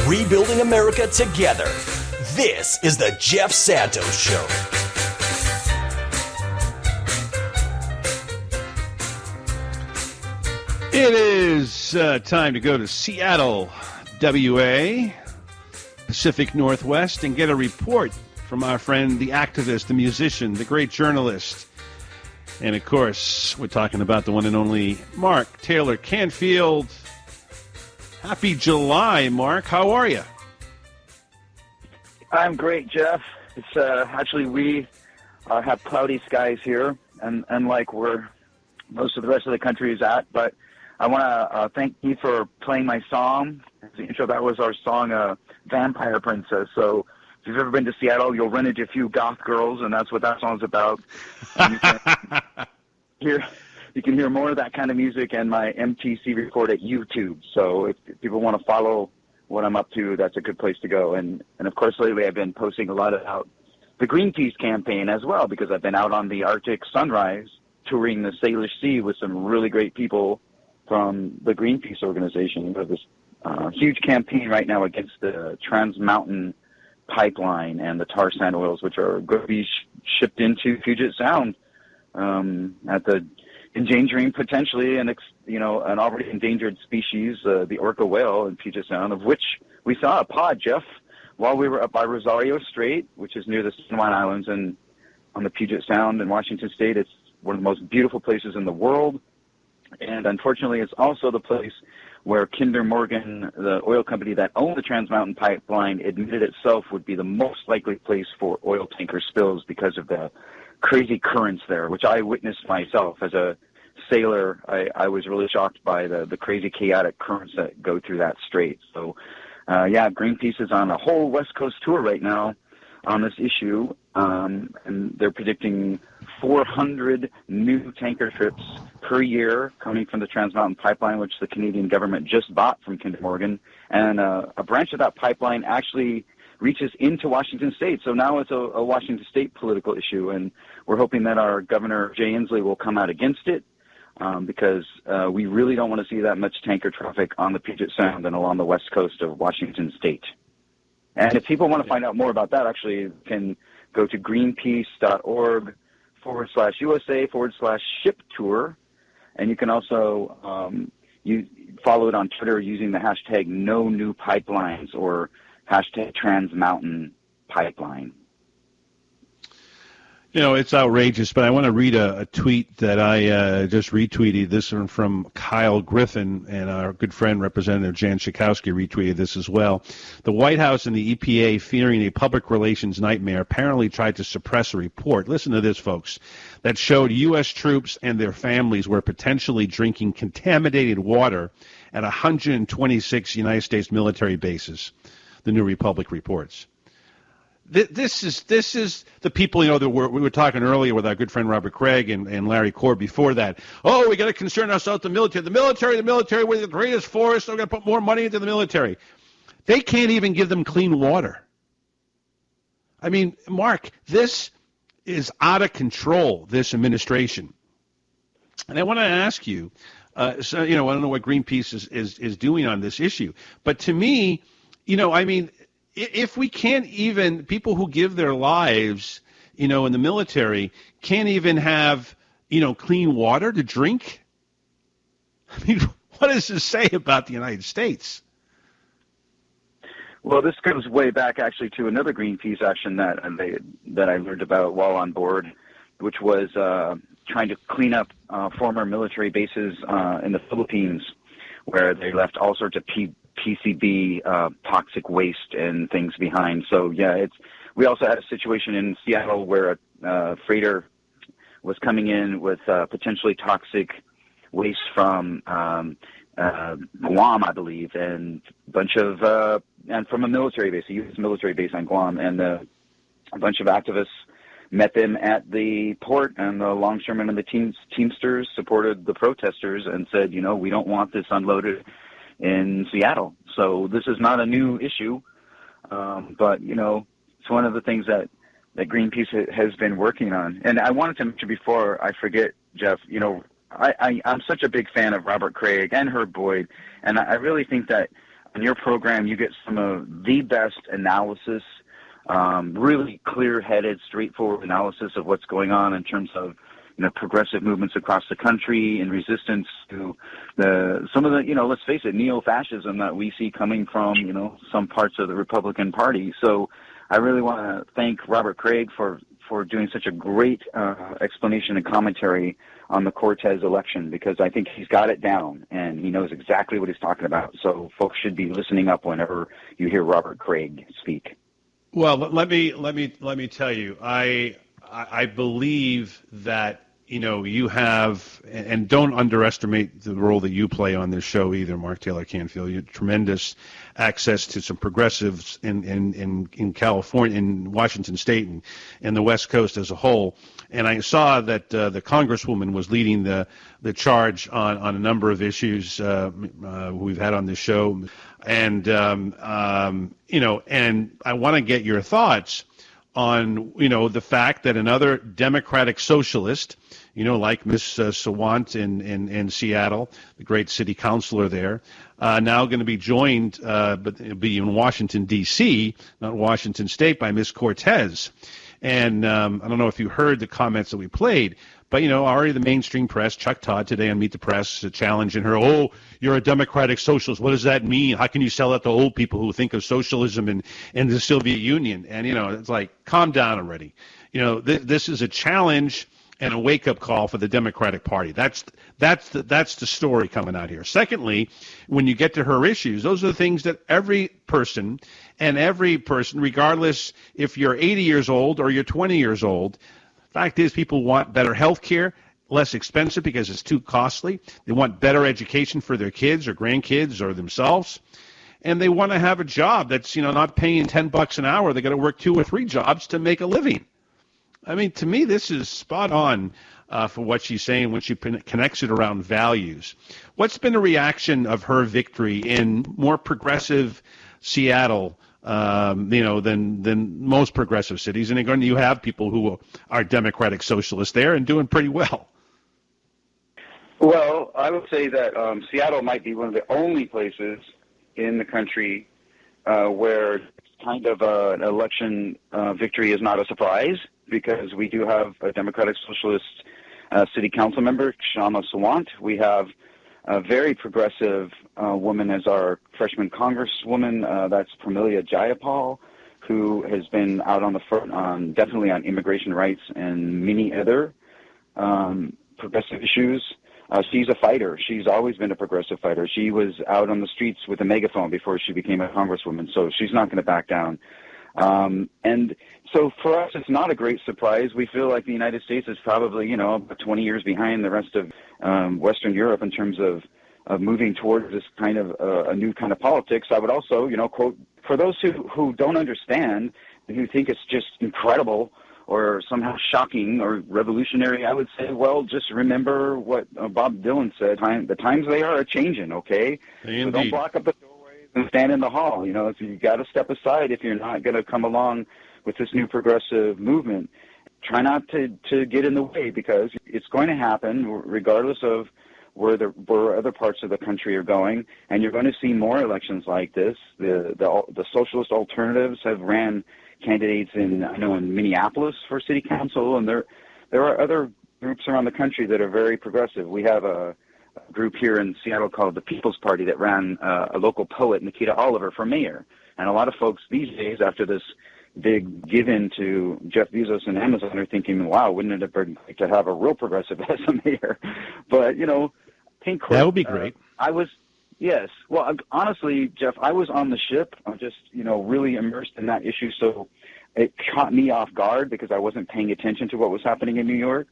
rebuilding America together. This is the Jeff Santos Show. It is time to go to Seattle, WA, Pacific Northwest, and get a report from our friend, the activist, the musician, the great journalist. And, of course, we're talking about the one and only Mark Taylor-Canfield. Happy July, Mark. How are you? I'm great, Jeff. It's actually, we have cloudy skies here, and unlike where most of the rest of the country is at, but I want to thank you for playing my song. As the intro, that was our song, Vampire Princess. So if you've ever been to Seattle, you'll run into a few goth girls, and that's what that song's about. You can hear more of that kind of music and my MTC report at YouTube. So if people want to follow what I'm up to, that's a good place to go. And of course, lately I've been posting a lot about the Greenpeace campaign as well, because I've been out on the Arctic Sunrise touring the Salish Sea with some really great people from the Greenpeace organization. We have this huge campaign right now against the Trans Mountain pipeline and the tar sand oils, which are going to be shipped into Puget Sound at the endangering potentially an already endangered species, the orca whale in Puget Sound, of which we saw a pod, Jeff, while we were up by Rosario Strait, which is near the San Juan Islands and on the Puget Sound in Washington State. It's one of the most beautiful places in the world. And unfortunately, it's also the place where Kinder Morgan, the oil company that owned the Trans Mountain pipeline, admitted itself would be the most likely place for oil tanker spills because of the crazy currents there, which I witnessed myself as a sailor. I was really shocked by the crazy chaotic currents that go through that strait. So, Greenpeace is on a whole West Coast tour right now on this issue, and they're predicting 400 new tanker trips per year coming from the Trans Mountain pipeline, which the Canadian government just bought from Kinder Morgan. And a branch of that pipeline actually reaches into Washington State. So now it's a Washington State political issue, and we're hoping that our Governor Jay Inslee will come out against it, because we really don't want to see that much tanker traffic on the Puget Sound and along the west coast of Washington State. And if people want to find out more about that, actually, you can go to greenpeace.org/USA/ship tour. And you can also you follow it on Twitter using the hashtag No New Pipelines or hashtag Trans Mountain Pipeline. You know, it's outrageous, but I want to read a tweet that I just retweeted. This one from Kyle Griffin, and our good friend Representative Jan Schakowsky retweeted this as well. The White House and the EPA, fearing a public relations nightmare, apparently tried to suppress a report. Listen to this, folks, that showed U.S. troops and their families were potentially drinking contaminated water at 126 United States military bases, the New Republic reports. This is the people, you know, that we were talking earlier with our good friend Robert Kraig and Larry Cord before that. Oh, we got to concern ourselves with the military. The military, we're the greatest force, so we're going to put more money into the military. They can't even give them clean water. I mean, Mark, this is out of control, this administration. And I want to ask you, I don't know what Greenpeace is doing on this issue, but to me, if we can't even, people who give their lives, in the military, can't even have, clean water to drink, I mean, what does this say about the United States? Well, this goes way back, actually, to another Greenpeace action that I learned about while on board, which was trying to clean up former military bases in the Philippines, where they left all sorts of PCB toxic waste and things behind. So we also had a situation in Seattle where a freighter was coming in with potentially toxic waste from Guam, I believe, and a bunch of and from a military base, a U.S. military base on Guam, and a bunch of activists met them at the port, and the longshoremen and the Teamsters supported the protesters and said, we don't want this unloaded in Seattle. So this is not a new issue, but, it's one of the things that Greenpeace has been working on. And I wanted to mention before I forget, Jeff, I'm such a big fan of Robert Kraig and Herb Boyd, and I really think that on your program, you get some of the best analysis, really clear-headed, straightforward analysis of what's going on in terms of progressive movements across the country in resistance to some of the, let's face it, neo-fascism that we see coming from, some parts of the Republican Party. So I really want to thank Robert Kraig for doing such a great explanation and commentary on the Cortez election, because I think he's got it down and he knows exactly what he's talking about. So folks should be listening up whenever you hear Robert Kraig speak. Well, let me tell you, I believe that you have, and don't underestimate the role that you play on this show either, Mark Taylor-Canfield. You have tremendous access to some progressives in California, in Washington State, and the West Coast as a whole. And I saw that the Congresswoman was leading the charge on a number of issues we've had on this show, and and I want to get your thoughts on, the fact that another Democratic socialist, like Miss Sawant in Seattle, the great city councilor there, now going to be joined, but it'll be in Washington, D.C., not Washington State, by Miss Cortez. And I don't know if you heard the comments that we played, but, already the mainstream press, Chuck Todd today on Meet the Press, challenging her, oh, you're a Democratic socialist. What does that mean? How can you sell that to old people who think of socialism and the Soviet Union? And, it's like, calm down already. This is a challenge and a wake-up call for the Democratic Party. That's the story coming out here. Secondly, when you get to her issues, those are the things that every person, regardless if you're 80 years old or you're 20 years old, fact is, people want better health care, less expensive because it's too costly. They want better education for their kids or grandkids or themselves. And they want to have a job that's, not paying $10 an hour. They got to work 2 or 3 jobs to make a living. I mean, to me, this is spot on for what she's saying when she connects it around values. What's been the reaction of her victory in more progressive Seattle, than most progressive cities? And again, you have people who are Democratic socialists there and doing pretty well. Well, I would say that Seattle might be one of the only places in the country where kind of an election victory is not a surprise, because we do have a Democratic Socialist city council member, Kshama Sawant. We have a very progressive woman as our freshman congresswoman, that's Pramila Jayapal, who has been out on the front definitely on immigration rights and many other progressive issues. She's a fighter. She's always been a progressive fighter. She was out on the streets with a megaphone before she became a congresswoman, so she's not going to back down. And so for us, it's not a great surprise. We feel like the United States is probably, about 20 years behind the rest of Western Europe in terms of moving towards this kind of a new kind of politics. I would also, quote, for those who don't understand, who think it's just incredible or somehow shocking or revolutionary, I would say, well, just remember what Bob Dylan said, the times they are changing, okay? So don't block up the doorways and stand in the hall. So you got to step aside if you're not going to come along with this new progressive movement. Try not to get in the way, because it's going to happen regardless of where other parts of the country are going, and you're going to see more elections like this. The socialist alternatives have ran candidates in Minneapolis for city council, and there are other groups around the country that are very progressive. We have a group here in Seattle called the People's Party that ran a local poet, Nikita Oliver, for mayor. And a lot of folks these days, after this big give-in to Jeff Bezos and Amazon, are thinking, wow, wouldn't it have been great to have a real progressive as a mayor? But, Pink Court, that would be great. Yes. Well, honestly, Jeff, I was on the ship. I'm just, really immersed in that issue. So it caught me off guard because I wasn't paying attention to what was happening in New York.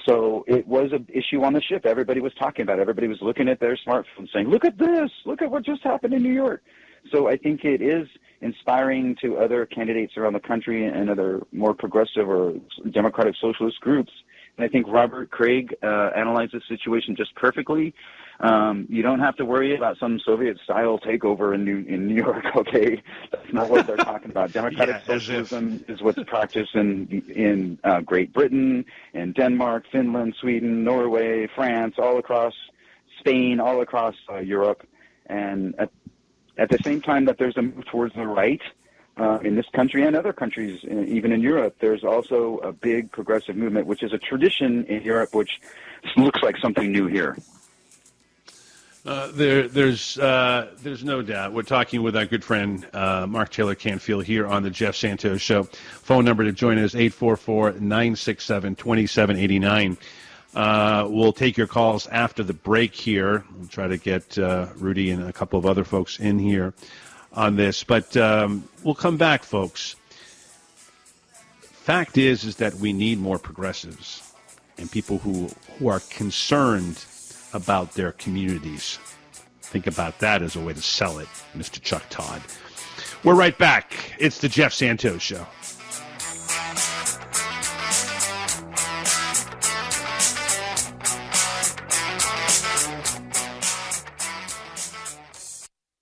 So it was an issue on the ship. Everybody was talking about it. Everybody was looking at their smartphones saying, look at this. Look at what just happened in New York. So I think it is inspiring to other candidates around the country and other more progressive or democratic socialist groups. And I think Robert Kraig analyzed the situation just perfectly. You don't have to worry about some Soviet-style takeover in New York, okay? That's not what they're talking about. Democratic socialism is what's practiced in Great Britain, in Denmark, Finland, Sweden, Norway, France, all across Spain, all across Europe. And at the same time that there's a move towards the right in this country and other countries, even in Europe, there's also a big progressive movement, which is a tradition in Europe, which looks like something new here. There's no doubt. We're talking with our good friend Mark Taylor-Canfield here on the Jeff Santos Show. Phone number to join us, 844-967-2789. We'll take your calls after the break here. We'll try to get Rudy and a couple of other folks in here on this. But we'll come back, folks. Fact is that we need more progressives and people who are concerned about their communities. Think about that as a way to sell it, Mr. Chuck Todd. We're right back. It's the Jeff Santos Show.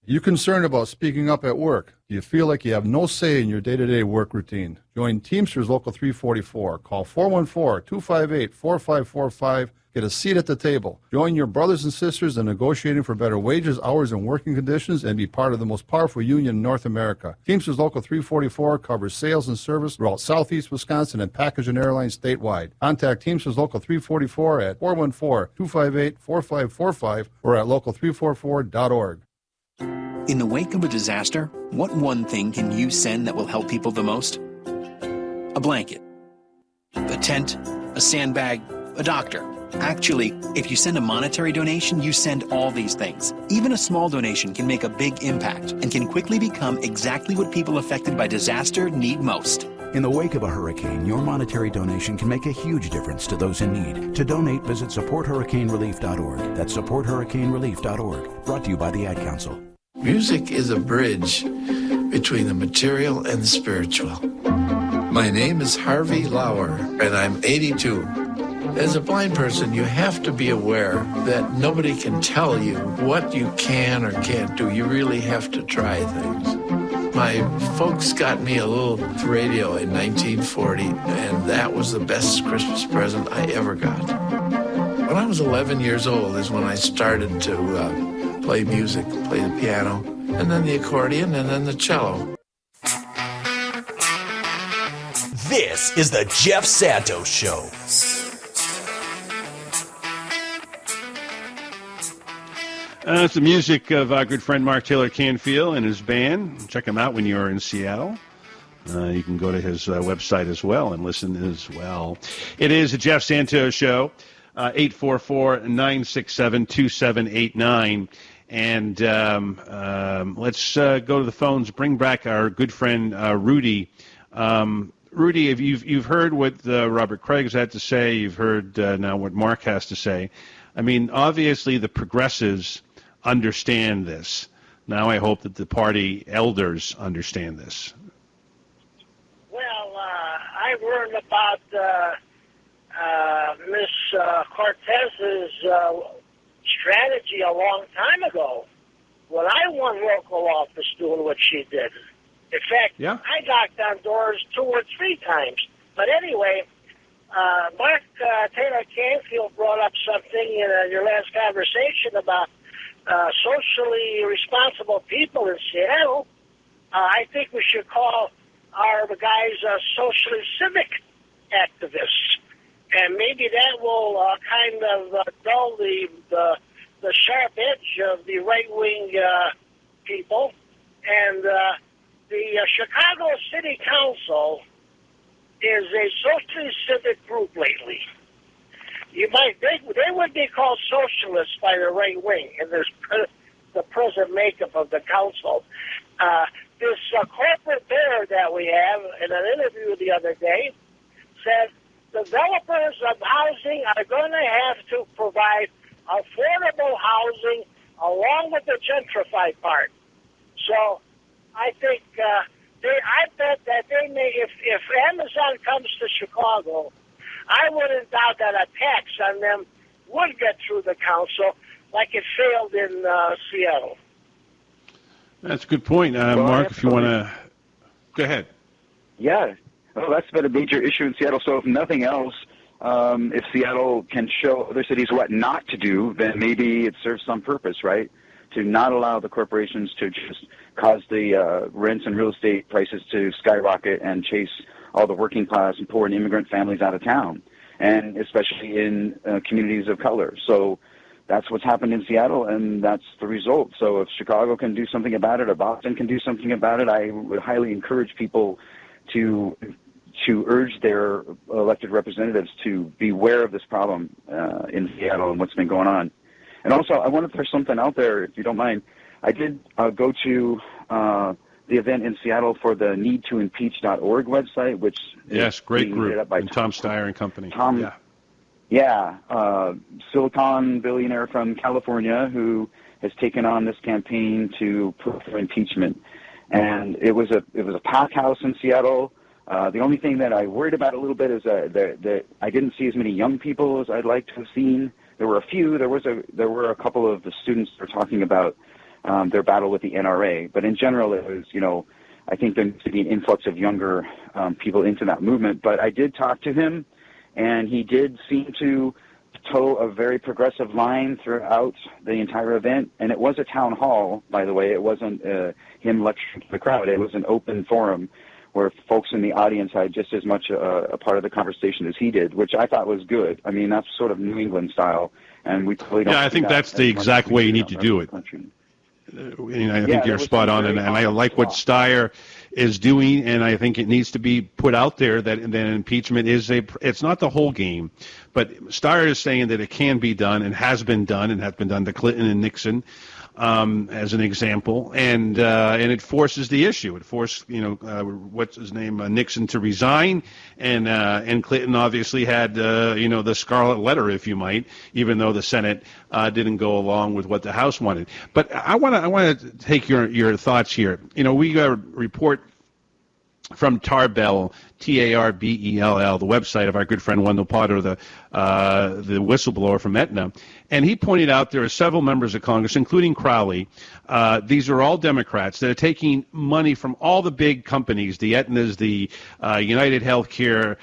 You concerned about speaking up at work? Do you feel like you have no say in your day-to-day work routine? Join Teamsters Local 344. Call 414-258-4545. Get a seat at the table. Join your brothers and sisters in negotiating for better wages, hours, and working conditions, and be part of the most powerful union in North America. Teamsters Local 344 covers sales and service throughout southeast Wisconsin and package and airlines statewide. Contact Teamsters Local 344 at 414-258-4545 or at local344.org. In the wake of a disaster, what one thing can you send that will help people the most? A blanket, a tent, a sandbag, a doctor. Actually, if you send a monetary donation, you send all these things. Even a small donation can make a big impact and can quickly become exactly what people affected by disaster need most. In the wake of a hurricane, your monetary donation can make a huge difference to those in need. To donate, visit supporthurricanerelief.org. That's supporthurricanerelief.org. Brought to you by the Ad Council. Music is a bridge between the material and the spiritual. My name is Harvey Lauer, and I'm 82. As a blind person, you have to be aware that nobody can tell you what you can or can't do. You really have to try things. My folks got me a little radio in 1940, and that was the best Christmas present I ever got. When I was 11 years old is when I started to play music, play the piano, and then the accordion, and then the cello. This is the Jeff Santos Show. It's the music of our good friend Mark Taylor-Canfield and his band. Check him out when you're in Seattle. You can go to his website as well and listen as well. It is the Jeff Santos Show, 844-967-2789. And let's go to the phones, bring back our good friend Rudy. Rudy, if you've heard what Robert Kraig has had to say, you've heard now what Mark has to say. I mean, obviously the progressives understand this. Now I hope that the party elders understand this. Well, I learned about Miss Cortez's strategy a long time ago when I won local office doing what she did. In fact, I knocked on doors 2 or 3 times. But anyway, Mark Taylor-Canfield brought up something in your last conversation about socially responsible people in Seattle. I think we should call our guys socially civic activists. And maybe that will kind of dull the sharp edge of the right-wing people. And the Chicago City Council is a socially civic group lately. They would be called socialists by the right wing, and there's the present makeup of the council. This corporate bear that we have in an interview the other day said developers of housing are going to have to provide affordable housing along with the gentrified part. So I think I bet that they may, if Amazon comes to Chicago, I wouldn't doubt that a tax on them would get through the council like it failed in Seattle. That's a good point. Mark, if you want to... Go ahead. Yeah. Well, that's been a major issue in Seattle. So if nothing else, if Seattle can show other cities what not to do, then maybe it serves some purpose, right? to not allow the corporations to just cause the rents and real estate prices to skyrocket and chase all the working class and poor and immigrant families out of town, and especially in communities of color. So that's what's happened in Seattle, and that's the result. So if Chicago can do something about it, or Boston can do something about it, I would highly encourage people to urge their elected representatives to beware of this problem in Seattle and what's been going on. And also, I want to throw something out there, if you don't mind. I did go to the event in Seattle for the needtoimpeach.org website, which yes, great group, by Tom Steyer and company. Silicon billionaire from California who has taken on this campaign to put for impeachment. And it was a packed house in Seattle. The only thing that I worried about a little bit is that I didn't see as many young people as I'd like to have seen. There were a few. There were a couple of the students that were talking about their battle with the NRA. But in general, it was, I think there needs to be an influx of younger people into that movement. But I did talk to him, and he did seem to toe a very progressive line throughout the entire event. And it was a town hall, by the way. It wasn't him lecturing to the crowd. It was an open forum where folks in the audience had just as much a part of the conversation as he did, which I thought was good. I mean, that's sort of New England style, and we totally don't. Yeah, I think that's the exact way you need to do it. I think you're spot on, and I like what Steyer is doing, and I think it needs to be put out there that impeachment it's not the whole game, but Steyer is saying that it can be done and has been done to Clinton and Nixon. As an example, and it forces the issue. It forced, what's his name, Nixon to resign, and Clinton obviously had, the scarlet letter, if you might, even though the Senate didn't go along with what the House wanted. But I want to take your thoughts here. We got a report from Tarbell, Tarbell, the website of our good friend Wendell Potter, the whistleblower from Aetna, and he pointed out there are several members of Congress, including Crowley. These are all Democrats that are taking money from all the big companies, the Aetnas, the United Healthcare,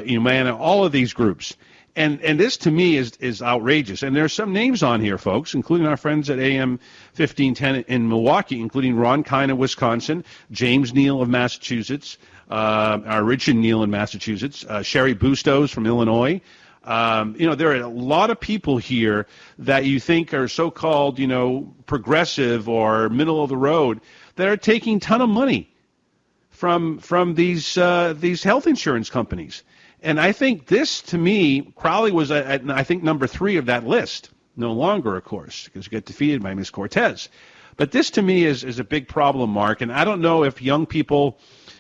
Humana, all of these groups. And this, to me, is outrageous. And there are some names on here, folks, including our friends at AM 1510 in Milwaukee, including Ron Kine of Wisconsin, James Neal of Massachusetts, Richard Neal in Massachusetts, Sherry Bustos from Illinois. There are a lot of people here that you think are so-called, progressive or middle of the road that are taking a ton of money from these health insurance companies. And I think this, to me, Crowley was at I think, number 3 of that list. No longer, of course, because he got defeated by Ms. Cortez. But this, to me, is a big problem, Mark. And I don't know if young people,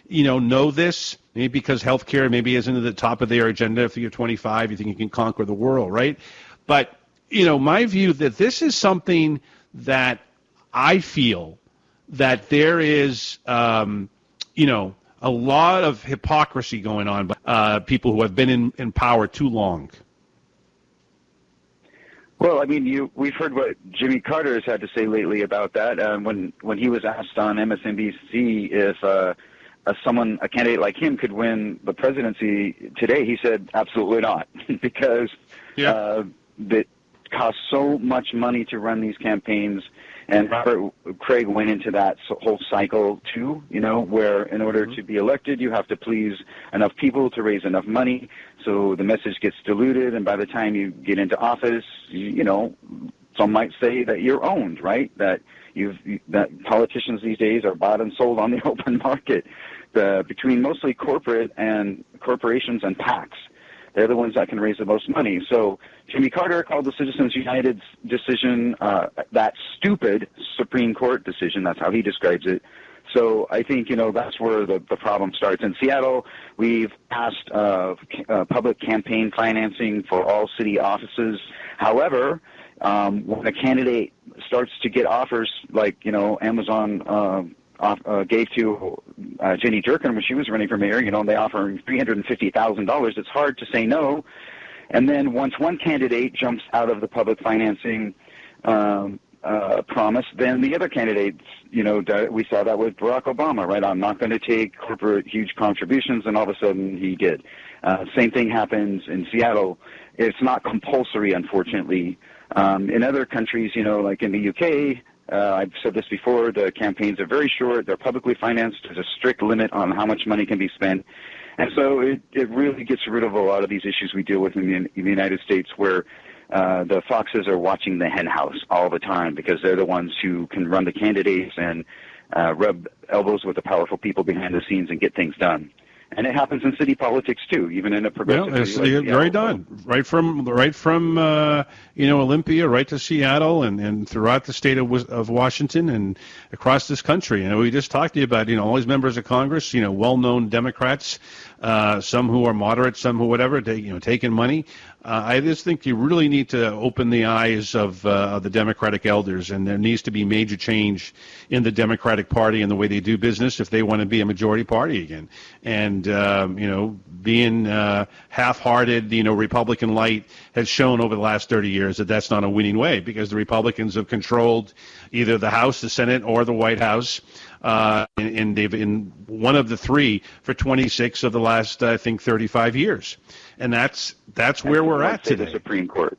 know this, maybe because healthcare maybe isn't at the top of their agenda. If you're 25, you think you can conquer the world, right? But, my view that this is something that I feel that there is, a lot of hypocrisy going on by people who have been in power too long. Well, I mean, we've heard what Jimmy Carter has had to say lately about that. When he was asked on MSNBC if a candidate like him could win the presidency today, he said absolutely not, because it costs so much money to run these campaigns. And Robert Kraig went into that whole cycle too, where in order to be elected, you have to please enough people to raise enough money, so the message gets diluted, and by the time you get into office, some might say that you're owned, right? That politicians these days are bought and sold on the open market, between mostly corporations and PACs. They're the ones that can raise the most money. So Jimmy Carter called the Citizens United decision that stupid Supreme Court decision. That's how he describes it. So I think, that's where the problem starts. In Seattle, we've passed public campaign financing for all city offices. However, when a candidate starts to get offers like, Amazon gave to Jenny Durkin when she was running for mayor, they offer $350,000. It's hard to say no. And then once one candidate jumps out of the public financing promise, then the other candidates, we saw that with Barack Obama, right? I'm not going to take corporate huge contributions, and all of a sudden he did. Same thing happens in Seattle. It's not compulsory, unfortunately, In other countries, like in the UK, I've said this before, the campaigns are very short. They're publicly financed. There's a strict limit on how much money can be spent. And so it really gets rid of a lot of these issues we deal with in the United States, where the foxes are watching the hen house all the time because they're the ones who can run the candidates and rub elbows with the powerful people behind the scenes and get things done. And it happens in city politics too, even in a progressive city like right on, right from Olympia, right to Seattle, and throughout the state of Washington and across this country. We just talked to you about all these members of Congress, well-known Democrats, some who are moderate, some who whatever, taking money. I just think you really need to open the eyes of the Democratic elders, and there needs to be major change in the Democratic Party and the way they do business if they want to be a majority party again. And being half-hearted, Republican light has shown over the last 30 years that that's not a winning way, because the Republicans have controlled either the House, the Senate, or the White House. And they've in one of the three for 26 of the last, I think, 35 years. And that's where we're at today. The Supreme Court.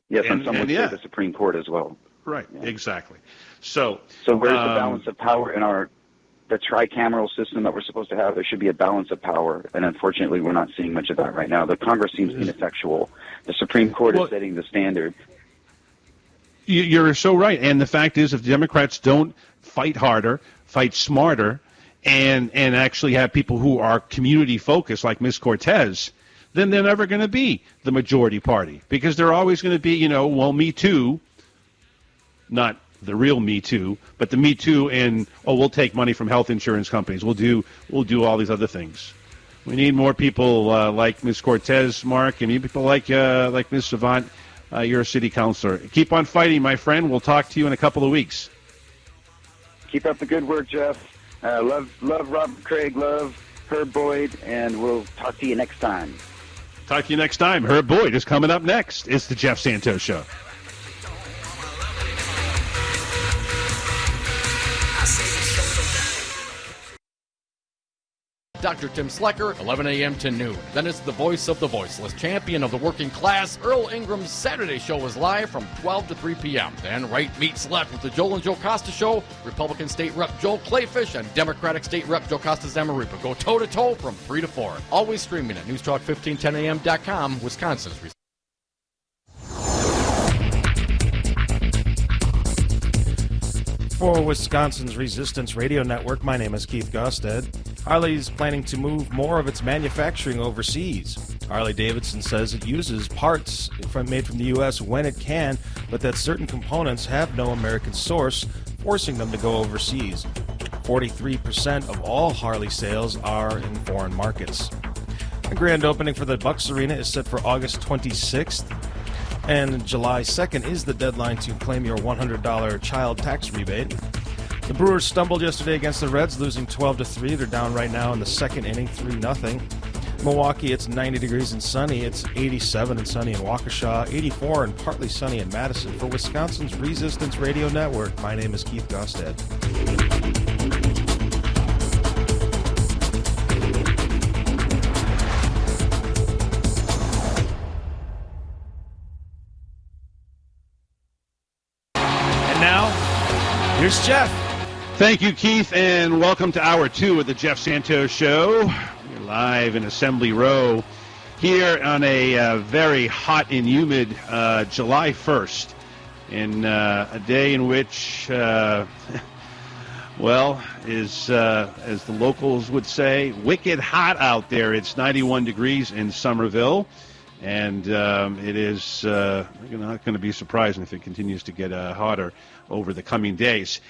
Yes, and some would say the Supreme Court as well. Right, exactly. So where's the balance of power in the tricameral system that we're supposed to have? There should be a balance of power, and unfortunately we're not seeing much of that right now. The Congress seems ineffectual. The Supreme Court is setting the standard. You're so right. And the fact is, if Democrats don't fight harder, fight smarter, and actually have people who are community-focused like Ms. Cortez, then they're never going to be the majority party, because they're always going to be, Me Too, not the real Me Too, but the Me Too and, we'll take money from health insurance companies. We'll do all these other things. We need more people like Ms. Cortez, Mark, and people like Ms. Savant. You're a city councilor. Keep on fighting, my friend. We'll talk to you in a couple of weeks. Keep up the good work, Jeff. Love Robert Kraig, love Herb Boyd, and we'll talk to you next time. Talk to you next time. Herb Boyd is coming up next. It's the Jeff Santos Show. Dr. Tim Slecker, 11 a.m. to noon. Then it's the voice of the voiceless, champion of the working class. Earl Ingram's Saturday show is live from 12 to 3 p.m. Then Right Meets Left with the Joel and Joe Costa Show. Republican State Rep Joel Clayfish and Democratic State Rep Joe Costa Zamaripa go toe-to-toe from 3 to 4. Always streaming at newstalk1510am.com, Wisconsin's. For Wisconsin's Resistance Radio Network, my name is Keith Gosted. Harley's planning to move more of its manufacturing overseas. Harley-Davidson says it uses parts made from the U.S. when it can, but that certain components have no American source, forcing them to go overseas. 43% of all Harley sales are in foreign markets. The grand opening for the Bucks Arena is set for August 26th. And July 2nd is the deadline to claim your $100 child tax rebate. The Brewers stumbled yesterday against the Reds, losing 12-3. They're down right now in the second inning, 3-0. Milwaukee, it's 90 degrees and sunny. It's 87 and sunny in Waukesha, 84 and partly sunny in Madison. For Wisconsin's Resistance Radio Network, my name is Keith Gosted. Here's Jeff. Thank you, Keith, and welcome to Hour 2 of the Jeff Santos Show. We're live in Assembly Row here on a very hot and humid July 1st, in a day in which, is, as the locals would say, wicked hot out there. It's 91 degrees in Somerville, and it is not going to be surprising if it continues to get hotter over the coming days.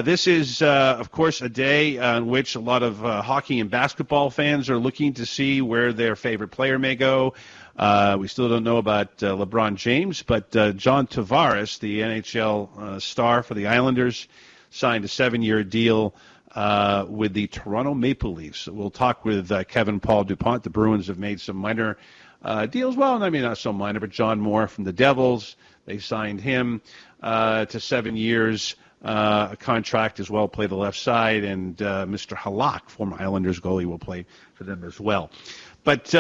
This is, of course, a day on which a lot of hockey and basketball fans are looking to see where their favorite player may go. We still don't know about LeBron James, but John Tavares, the NHL star for the Islanders, signed a 7-year deal with the Toronto Maple Leafs. We'll talk with Kevin Paul DuPont. The Bruins have made some minor deals. Well, I mean, not so minor, but John Moore from the Devils, they signed him to 7 years, a contract as well, play the left side, and Mr. Halak, former Islanders goalie, will play for them as well. But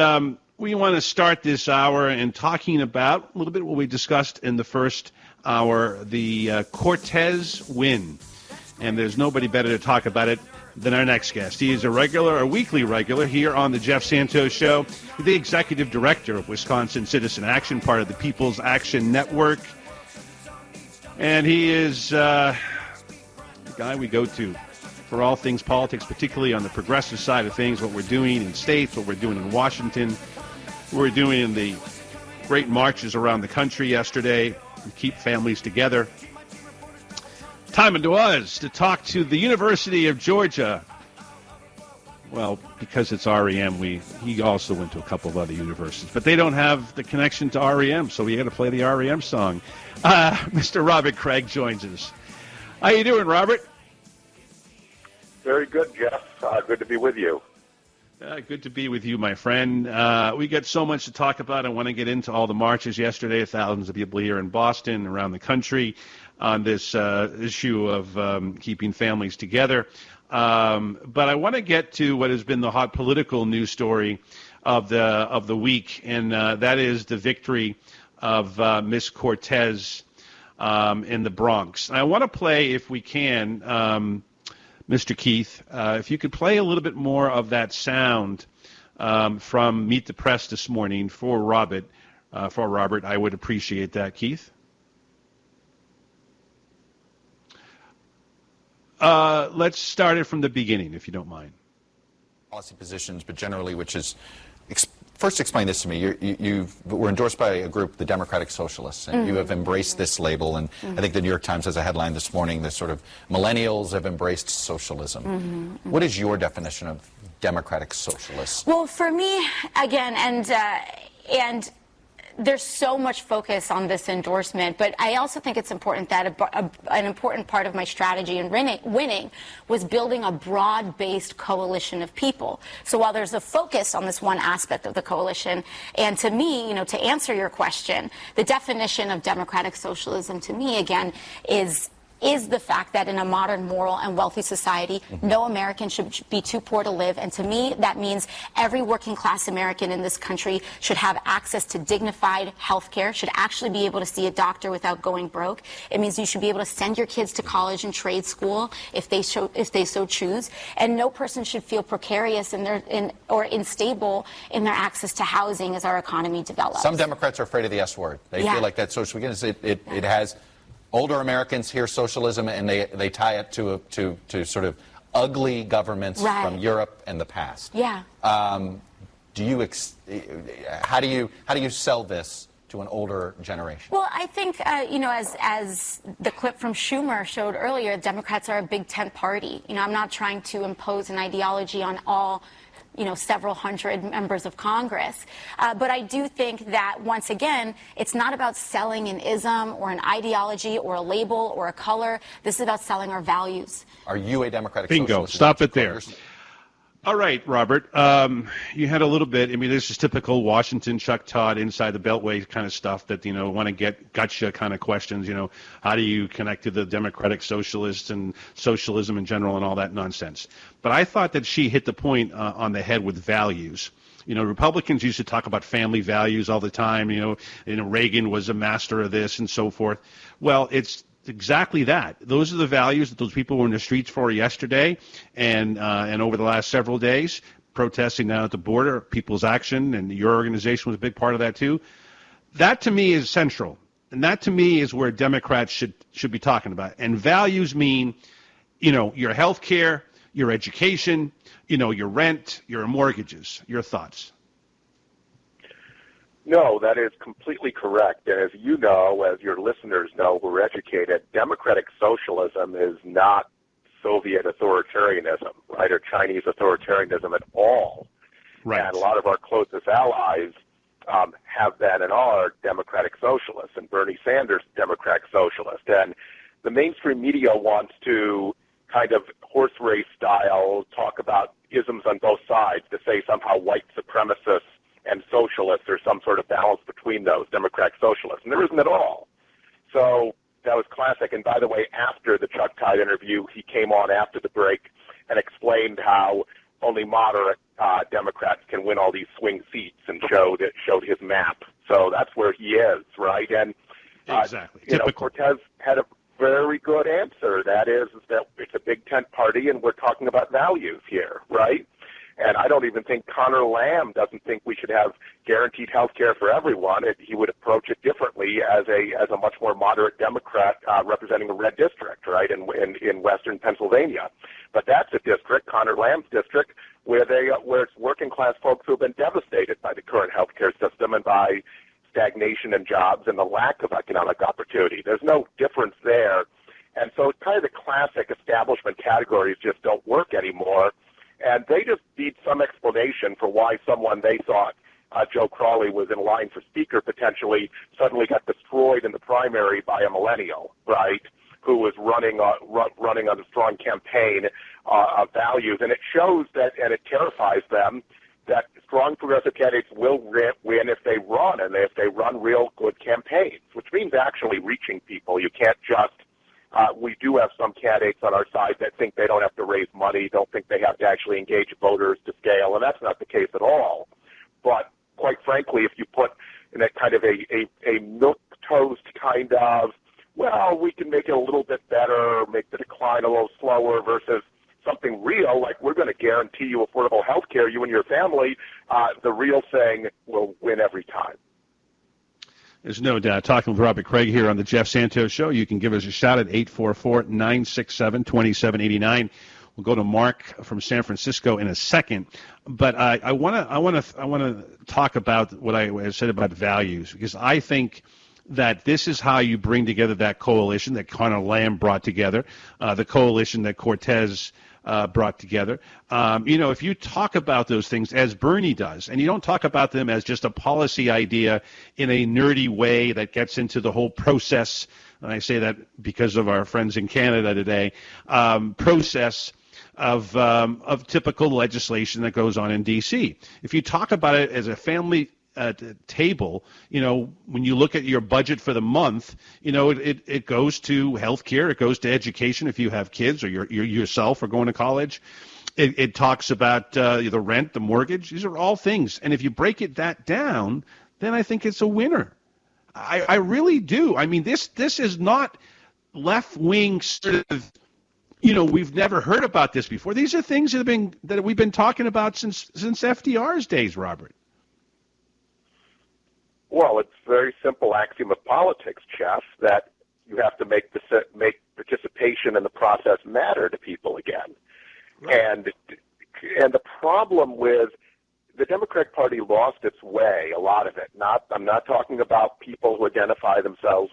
we want to start this hour and talking about a little bit what we discussed in the first hour, the Cortez win. And there's nobody better to talk about it than our next guest. He is a weekly regular here on the Jeff Santos Show, the executive director of Wisconsin Citizen Action, part of the People's Action Network. And he is the guy we go to for all things politics, particularly on the progressive side of things, what we're doing in states, what we're doing in Washington, what we're doing in the great marches around the country yesterday to keep families together. Time it was to talk to the University of Georgia. Well, because it's REM, he also went to a couple of other universities, but they don't have the connection to REM, so we got to play the REM song. Mr. Robert Kraig joins us. How you doing, Robert? Very good, Jeff. Good to be with you. Good to be with you, my friend. We got so much to talk about. I want to get into all the marches yesterday, thousands of people here in Boston, around the country, on this issue of keeping families together. But I want to get to what has been the hot political news story of the week, and that is the victory of Miss Cortez in the Bronx. And I want to play, if we can, Mr. Keith, if you could play a little bit more of that sound from Meet the Press this morning for Robert, I would appreciate that, Keith. Let's start it from the beginning, if you don't mind. Policy positions, but generally, which is, first explain this to me. You were endorsed by a group, the Democratic Socialists, and you have embraced this label. And I think the New York Times has a headline this morning that sort of millennials have embraced socialism. What is your definition of democratic socialists? Well, for me, again, and there's so much focus on this endorsement, but I also think it's important that an important part of my strategy in winning was building a broad-based coalition of people. So while there's a focus on this one aspect of the coalition, and to me, to answer your question, the definition of democratic socialism to me, again, is the fact that in a modern, moral, and wealthy society, no American should be too poor to live. And to me, that means every working-class American in this country should have access to dignified health care, should actually be able to see a doctor without going broke. It means you should be able to send your kids to college and trade school if they so choose. And no person should feel precarious or unstable in their access to housing as our economy develops. Some Democrats are afraid of the S word. They feel like that social, it has... Older Americans hear socialism and they tie it to sort of ugly governments from Europe and the past. Yeah. How do you sell this to an older generation? Well, I think as the clip from Schumer showed earlier, Democrats are a big tent party. I'm not trying to impose an ideology on all several hundred members of Congress. But I do think that, once again, it's not about selling an ism or an ideology or a label or a color. This is about selling our values. Are you a Democratic Bingo. Socialist? Stop it there. All right, Robert. You had a little bit. I mean, this is typical Washington, Chuck Todd, inside the Beltway kind of stuff that, want to get gotcha kind of questions. How do you connect to the Democratic Socialists and socialism in general and all that nonsense? But I thought that she hit the point on the head with values. Republicans used to talk about family values all the time. Reagan was a master of this and so forth. Well, it's exactly that. Those are the values that those people were in the streets for yesterday and over the last several days, protesting down at the border, People's Action, and your organization was a big part of that too. That to me is central. And that to me is where Democrats should be talking about. And values mean, your health care, your education, your rent, your mortgages. Your thoughts? No, that is completely correct. And as you know, as your listeners know who are educated, democratic socialism is not Soviet authoritarianism, right, or Chinese authoritarianism at all. Right. And a lot of our closest allies have that and are democratic socialists, and Bernie Sanders, democratic socialist. And the mainstream media wants to kind of horse race style talk about isms on both sides to say somehow white supremacists and socialists or some sort of balance between those, democratic socialists. And there isn't at all. So that was classic. And by the way, after the Chuck Todd interview, he came on after the break and explained how only moderate Democrats can win all these swing seats, and showed his map. So that's where he is, right? And exactly. Cortez had a very good answer. That is that it's a big tent party, and we're talking about values here, right? And I don't even think Connor Lamb doesn't think we should have guaranteed health care for everyone. He would approach it differently as a much more moderate Democrat representing a red district, right, in western Pennsylvania. But that's a district, Connor Lamb's district, where it's working class folks who have been devastated by the current health care system and by stagnation in jobs and the lack of economic opportunity. There's no difference there. And so it's kind of the classic establishment categories just don't work anymore. And they just need some explanation for why someone they thought Joe Crawley was in line for speaker potentially suddenly got destroyed in the primary by a millennial, right, who was running on a strong campaign of values. And it shows that, and it terrifies them, that strong progressive candidates will win if they run, and if they run real good campaigns, which means actually reaching people. You can't just we do have some candidates on our side that think they don't have to raise money, don't think they have to actually engage voters to scale, and that's not the case at all. But quite frankly, if you put in a kind of a milquetoast kind of, well, we can make it a little bit better, make the decline a little slower versus something real, like we're going to guarantee you affordable health care, you and your family, the real thing will win every time. There's no doubt. Talking with Robert Kraig here on the Jeff Santos Show. You can give us a shout at 844-967-2789. We'll go to Mark from San Francisco in a second, but I want to talk about what I said about values, because I think that this is how you bring together that coalition that Connor Lamb brought together, the coalition that Cortez brought together. If you talk about those things as Bernie does, and you don't talk about them as just a policy idea in a nerdy way that gets into the whole process, and I say that because of our friends in Canada today, process of typical legislation that goes on in D.C. If you talk about it as a family table, when you look at your budget for the month, it goes to health care, it goes to education if you have kids or you yourself are going to college. It talks about the rent, the mortgage. These are all things. And if you break that down, then I think it's a winner. I really do. I mean, this is not left-wing sort of, we've never heard about this before. These are things that we've been talking about since FDR's days, Robert. Well, it's a very simple axiom of politics, Jeff, that you have to make participation in the process matter to people again. Right. And the problem with the Democratic Party lost its way, a lot of it. I'm not talking about people who identify themselves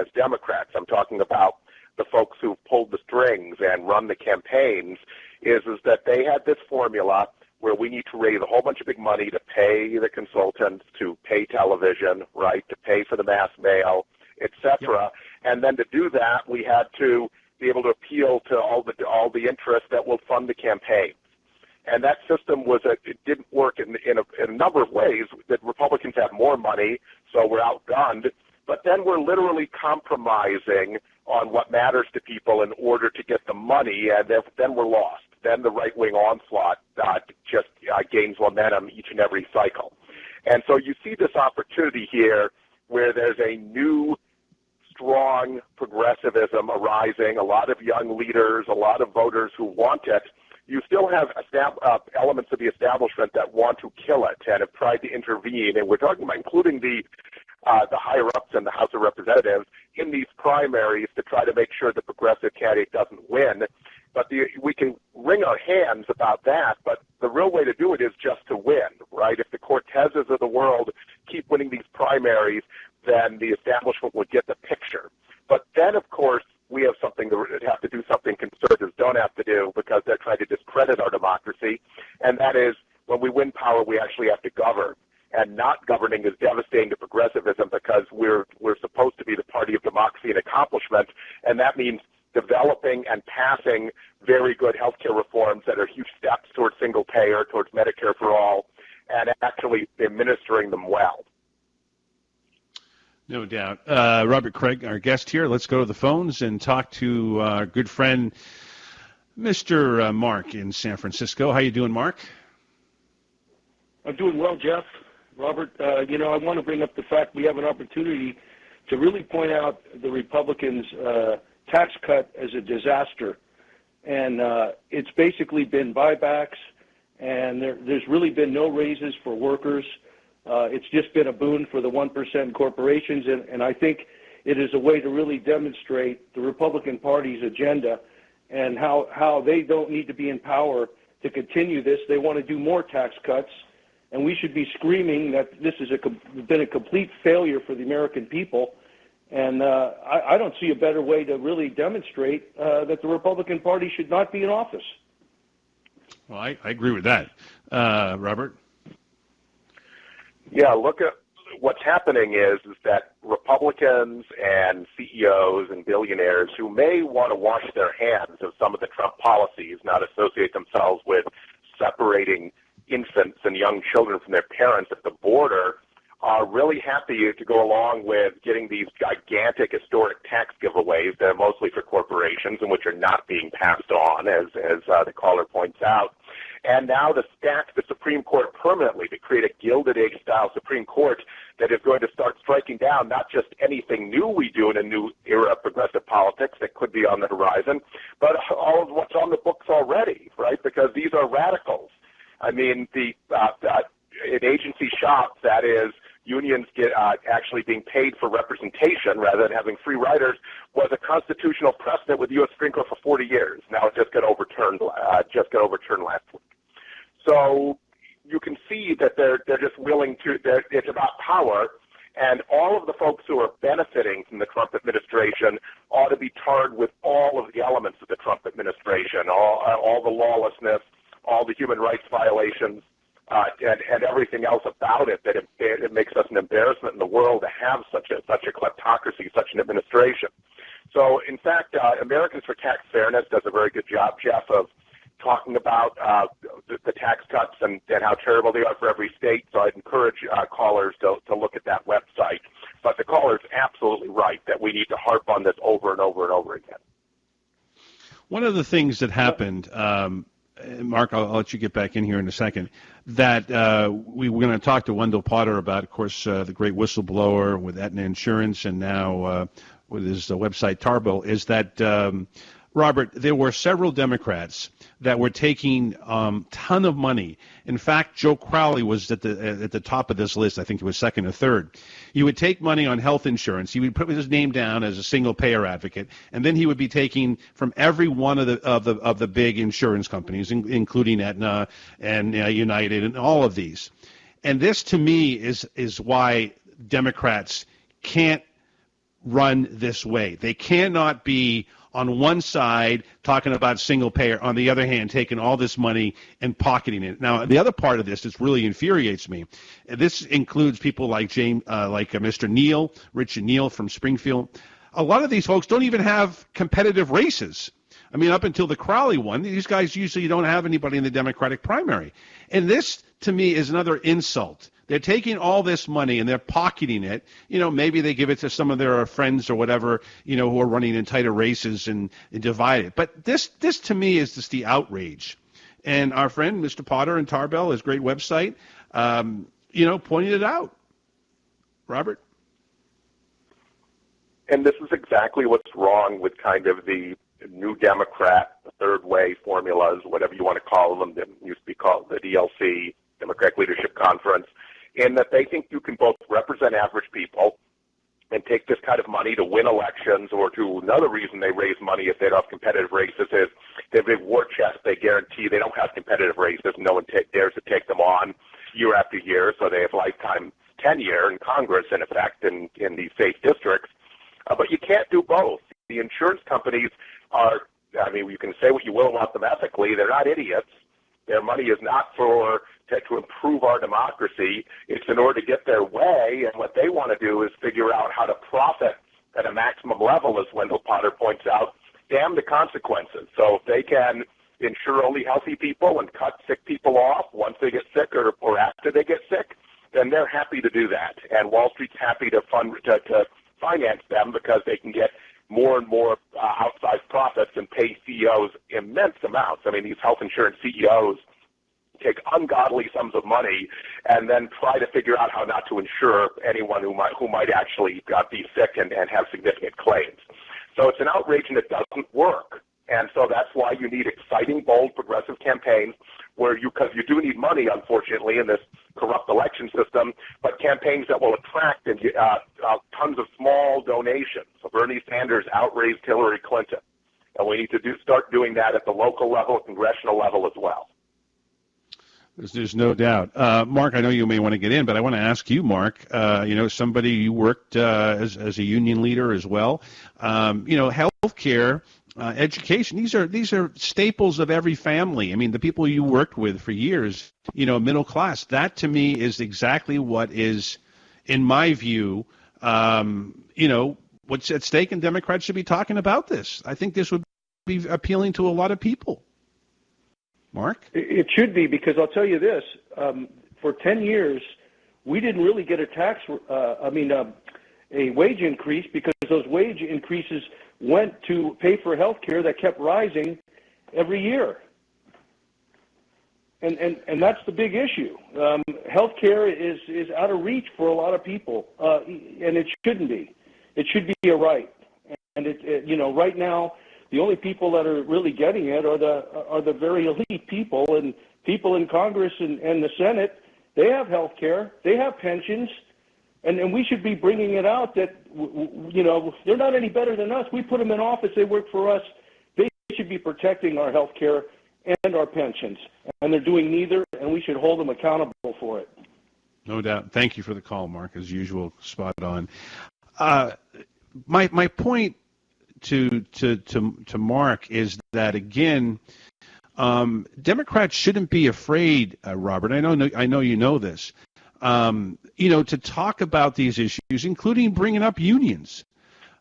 as Democrats. I'm talking about the folks who pulled the strings and run the campaigns, is that they had this formula where we need to raise a whole bunch of big money to pay the consultants, to pay television, right, to pay for the mass mail, et cetera. Yep. And then to do that, we had to be able to appeal to all the interests that will fund the campaigns. And that system it didn't work in a number of ways. That Republicans have more money, so we're outgunned. But then we're literally compromising on what matters to people in order to get the money, and then we're lost. Then the right-wing onslaught just gains momentum each and every cycle. And so you see this opportunity here where there's a new, strong progressivism arising, a lot of young leaders, a lot of voters who want it. You still have elements of the establishment that want to kill it and have tried to intervene, and we're talking about including the higher-ups in the House of Representatives in these primaries to try to make sure the progressive candidate doesn't win. But we can wring our hands about that, but the real way to do it is just to win, right? If the Cortezes of the world keep winning these primaries, then the establishment would get the picture. But then, of course, we have to do something conservatives don't have to do because they're trying to discredit our democracy, and that is when we win power, we actually have to govern. And not governing is devastating to progressivism because we're supposed to be the party of democracy and accomplishment, and that means developing and passing very good healthcare reforms that are huge steps towards single payer, towards Medicare for all, and actually administering them well. No doubt. Robert Kraig, our guest here. Let's go to the phones and talk to our good friend, Mr. Mark in San Francisco. How you doing, Mark? I'm doing well, Jeff. Robert, I want to bring up the fact we have an opportunity to really point out the Republicans' tax cut as a disaster. And it's basically been buybacks, and there's really been no raises for workers. It's just been a boon for the 1% corporations, and I think it is a way to really demonstrate the Republican Party's agenda and how they don't need to be in power to continue this. They want to do more tax cuts, and we should be screaming that this has been a complete failure for the American people. And I don't see a better way to really demonstrate that the Republican Party should not be in office. Well, I agree with that. Robert? Yeah, look at what's happening is that Republicans and CEOs and billionaires who may want to wash their hands of some of the Trump policies, not associate themselves with separating infants and young children from their parents at the border, are really happy to go along with getting these gigantic historic tax giveaways that are mostly for corporations and which are not being passed on, as the caller points out. And now to stack the Supreme Court permanently, to create a Gilded Age-style Supreme Court that is going to start striking down not just anything new we do in a new era of progressive politics that could be on the horizon, but all of what's on the books already, right? Because these are radicals. I mean, in agency shops, that is, unions get actually being paid for representation rather than having free riders, was a constitutional precedent with the U.S. Supreme Court for 40 years. Now it just got overturned last week. So you can see that they're just willing to. It's about power, and all of the folks who are benefiting from the Trump administration ought to be tarred with all of the elements of the Trump administration, all the lawlessness, all the human rights violations. And everything else about it, that it makes us an embarrassment in the world to have such a kleptocracy, such an administration. So, in fact, Americans for Tax Fairness does a very good job, Jeff, of talking about the tax cuts and how terrible they are for every state. So I'd encourage callers to look at that website. But the caller's absolutely right that we need to harp on this over and over and over again. One of the things that happened, Mark, I'll let you get back in here in a second, that we were going to talk to Wendell Potter about, of course, the great whistleblower with Aetna Insurance and now with his website Tarbell, is that, Robert, there were several Democrats that were taking ton of money. In fact, Joe Crowley was at the top of this list. I think he was second or third. He would take money on health insurance. He would put his name down as a single payer advocate, and then he would be taking from every one of the big insurance companies, including Aetna and United and all of these. And this, to me, is why Democrats can't run this way. They cannot be on one side talking about single payer, on the other hand taking all this money and pocketing it. Now, the other part of this that really infuriates me, this includes people like Mr. Neal, Richard Neal from Springfield. A lot of these folks don't even have competitive races. I mean, up until the Crowley one, these guys usually don't have anybody in the Democratic primary. And this, to me, is another insult. They're taking all this money and they're pocketing it. Maybe they give it to some of their friends or whatever, who are running in tighter races and divide it. But this to me is just the outrage. And our friend, Mr. Potter in Tarbell, his great website, pointed it out. Robert? And this is exactly what's wrong with kind of the New Democrat, the third way formulas, whatever you want to call them, that used to be called the DLC, Democratic Leadership Conference, in that they think you can both represent average people and take this kind of money to win elections, or to another reason they raise money if they don't have competitive races is they have a war chest. They guarantee they don't have competitive races. No one dares to take them on year after year, so they have lifetime tenure in Congress, in effect, in these safe districts. But you can't do both. The insurance companies are, you can say what you will about them ethically. They're not idiots. Their money is not to improve our democracy. It's in order to get their way, and what they want to do is figure out how to profit at a maximum level, as Wendell Potter points out. Damn the consequences. So if they can insure only healthy people and cut sick people off once they get sick or after they get sick, then they're happy to do that. And Wall Street's happy to finance them because they can get more and more outsized profits and pay CEOs immense amounts. I mean, these health insurance CEOs take ungodly sums of money and then try to figure out how not to insure anyone who might actually be sick and have significant claims. So it's an outrage and it doesn't work. And so that's why you need exciting, bold, progressive campaigns because you do need money, unfortunately, in this corrupt election system, but campaigns that will attract tons of small donations. So Bernie Sanders outraised Hillary Clinton. And we need to start doing that at the local level, congressional level as well. There's no doubt. Mark, I know you may want to get in, but I want to ask you, Mark, somebody you worked as a union leader as well. Healthcare, education, these are staples of every family. I mean, the people you worked with for years, middle class, that to me is exactly what is, in my view, what's at stake, and Democrats should be talking about this. I think this would be appealing to a lot of people. Mark? It should be, because I'll tell you this, for 10 years, we didn't really get a wage increase, because those wage increases went to pay for health care that kept rising every year. And that's the big issue. Health care is out of reach for a lot of people, and it shouldn't be. It should be a right. And right now, the only people that are really getting it are the very elite people, and people in Congress and the Senate. They have health care, they have pensions, and we should be bringing it out that they're not any better than us. We put them in office, they work for us. They should be protecting our health care and our pensions, and they're doing neither, and we should hold them accountable for it. No doubt. Thank you for the call, Mark. As usual, spot on. My point to Mark is that, again, Democrats shouldn't be afraid, Robert. I know you know this. To talk about these issues, including bringing up unions.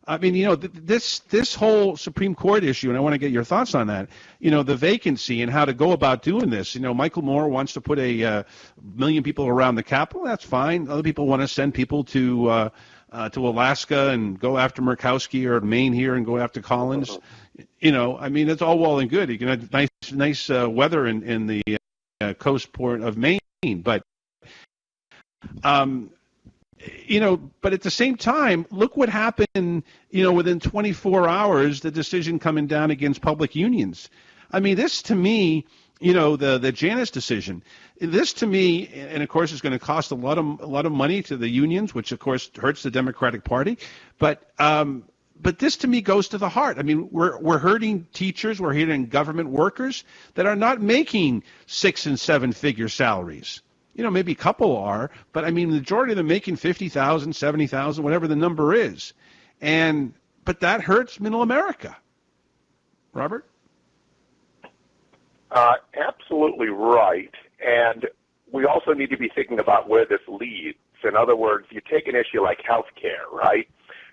I mean, this whole Supreme Court issue, and I want to get your thoughts on that. The vacancy and how to go about doing this. Michael Moore wants to put a million people around the Capitol. That's fine. Other people want to send people to Alaska and go after Murkowski, or Maine here and go after Collins. It's all well and good. You can have nice weather in the coast port of Maine, but but at the same time, look what happened, within 24 hours, the decision coming down against public unions. I mean, this to me, the Janus decision, this to me, and of course, is going to cost a lot of money to the unions, which of course hurts the Democratic Party. But this to me goes to the heart. I mean, we're hurting teachers, we're hurting government workers that are not making 6- and 7-figure salaries. Maybe a couple are, but I mean, the majority of them making 50,000, 70,000, whatever the number is. But that hurts middle America. Robert? Absolutely right. And we also need to be thinking about where this leads. In other words, you take an issue like health care, right?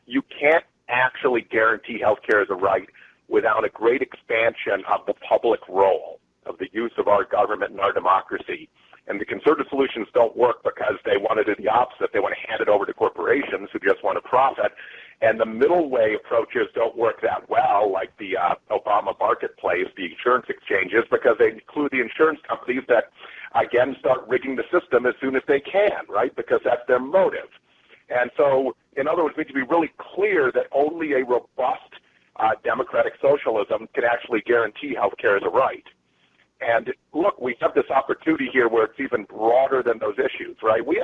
You can't actually guarantee health care as a right without a great expansion of the public role, of the use of our government and our democracy. And the conservative solutions don't work because they want to do the opposite. They want to hand it over to corporations who just want to profit. And the middle way approaches don't work that well, like the Obama marketplace, the insurance exchanges, because they include the insurance companies that, again, start rigging the system as soon as they can, right, because that's their motive. And so, in other words, we need to be really clear that only a robust democratic socialism can actually guarantee health care as a right. And look, we have this opportunity here where it's even broader than those issues, right? We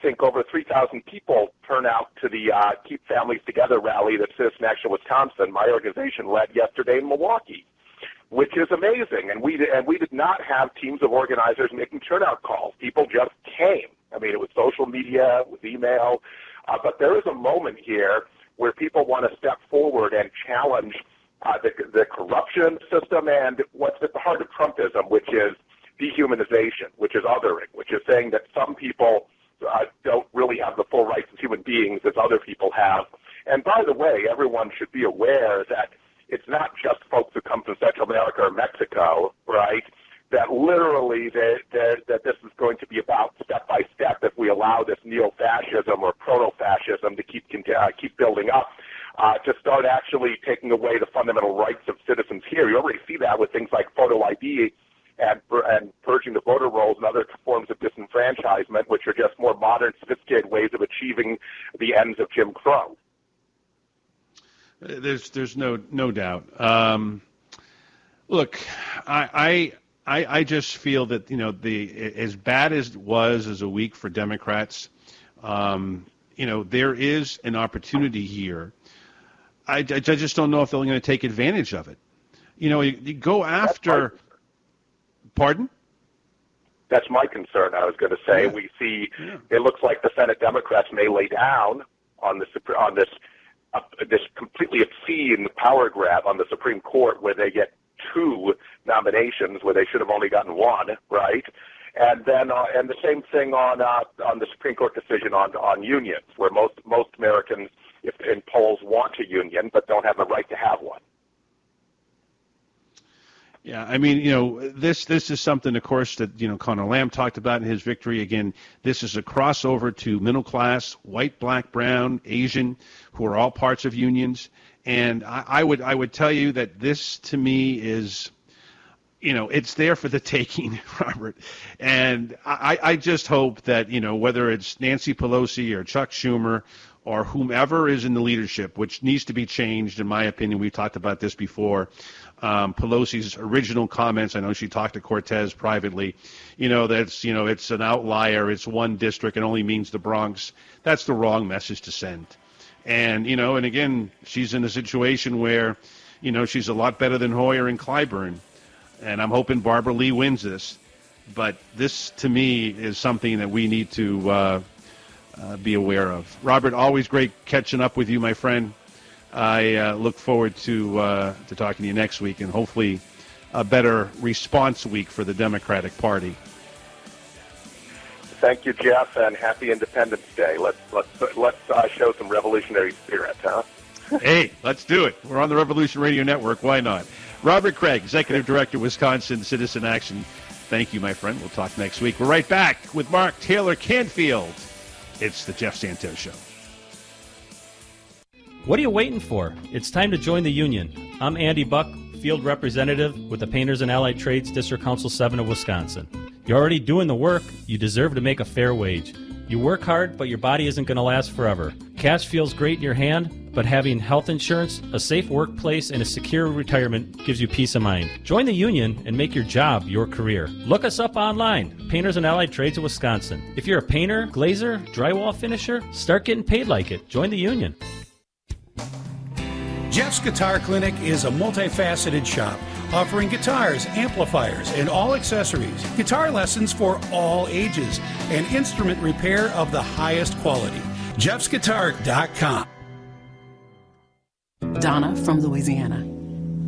think over 3,000 people turn out to the Keep Families Together rally that Citizen Action Wisconsin, my organization, led yesterday in Milwaukee, which is amazing. And we did not have teams of organizers making turnout calls. People just came. I mean, it was social media, it was email. But there is a moment here where people want to step forward and challenge the corruption system and what's at the heart of Trumpism, which is dehumanization, which is othering, which is saying that some people don't really have the full rights as human beings as other people have. And by the way, everyone should be aware that it's not just folks who come from Central America or Mexico, right, that literally that this is going to be about step by step if we allow this neo-fascism or proto-fascism to keep building up. To start actually taking away the fundamental rights of citizens here. You already see that with things like photo ID and purging the voter rolls and other forms of disenfranchisement, which are just more modern, sophisticated ways of achieving the ends of Jim Crow. There's no doubt. Look, I just feel that, as bad as it was as a week for Democrats, there is an opportunity here. I just don't know if they're going to take advantage of it. You go after. Pardon? That's my concern. I was going to say we see it looks like the Senate Democrats may lay down on this completely obscene power grab on the Supreme Court, where they get 2 nominations where they should have only gotten 1, right? And then and the same thing on the Supreme Court decision on unions, where most Americans, if in polls, want a union but don't have the right to have one. Yeah, I mean, this is something, of course, that Conor Lamb talked about in his victory. Again, this is a crossover to middle class, white, black, brown, Asian, who are all parts of unions. And I would tell you that this, to me, is, it's there for the taking, Robert. And I just hope that, whether it's Nancy Pelosi or Chuck Schumer or whomever is in the leadership, which needs to be changed, in my opinion, we've talked about this before. Pelosi's original comments, I know she talked to Cortez privately, that's, it's an outlier, it's one district, it only means the Bronx. That's the wrong message to send. And, and again, she's in a situation where, she's a lot better than Hoyer and Clyburn. And I'm hoping Barbara Lee wins this. But this, to me, is something that we need to be aware of. Robert, always great catching up with you, my friend. I look forward to talking to you next week, and hopefully a better response week for the Democratic Party. Thank you, Jeff, and happy Independence Day. Let's show some revolutionary spirit, huh? Hey, let's do it. We're on the Revolution Radio Network. Why not? Robert Kraig, Executive Director, Wisconsin Citizen Action. Thank you, my friend. We'll talk next week. We're right back with Mark Taylor-Canfield. It's the Jeff Santos Show. What are you waiting for? It's time to join the union. I'm Andy Buck, Field Representative with the Painters and Allied Trades District Council 7 of Wisconsin. You're already doing the work. You deserve to make a fair wage. You work hard, but your body isn't going to last forever. Cash feels great in your hand, but having health insurance, a safe workplace, and a secure retirement gives you peace of mind. Join the union and make your job your career. Look us up online, Painters and Allied Trades of Wisconsin. If you're a painter, glazer, drywall finisher, start getting paid like it. Join the union. Jeff's Guitar Clinic is a multifaceted shop offering guitars, amplifiers, and all accessories, guitar lessons for all ages, and instrument repair of the highest quality. Jeff'sGuitar.com. Donna from Louisiana.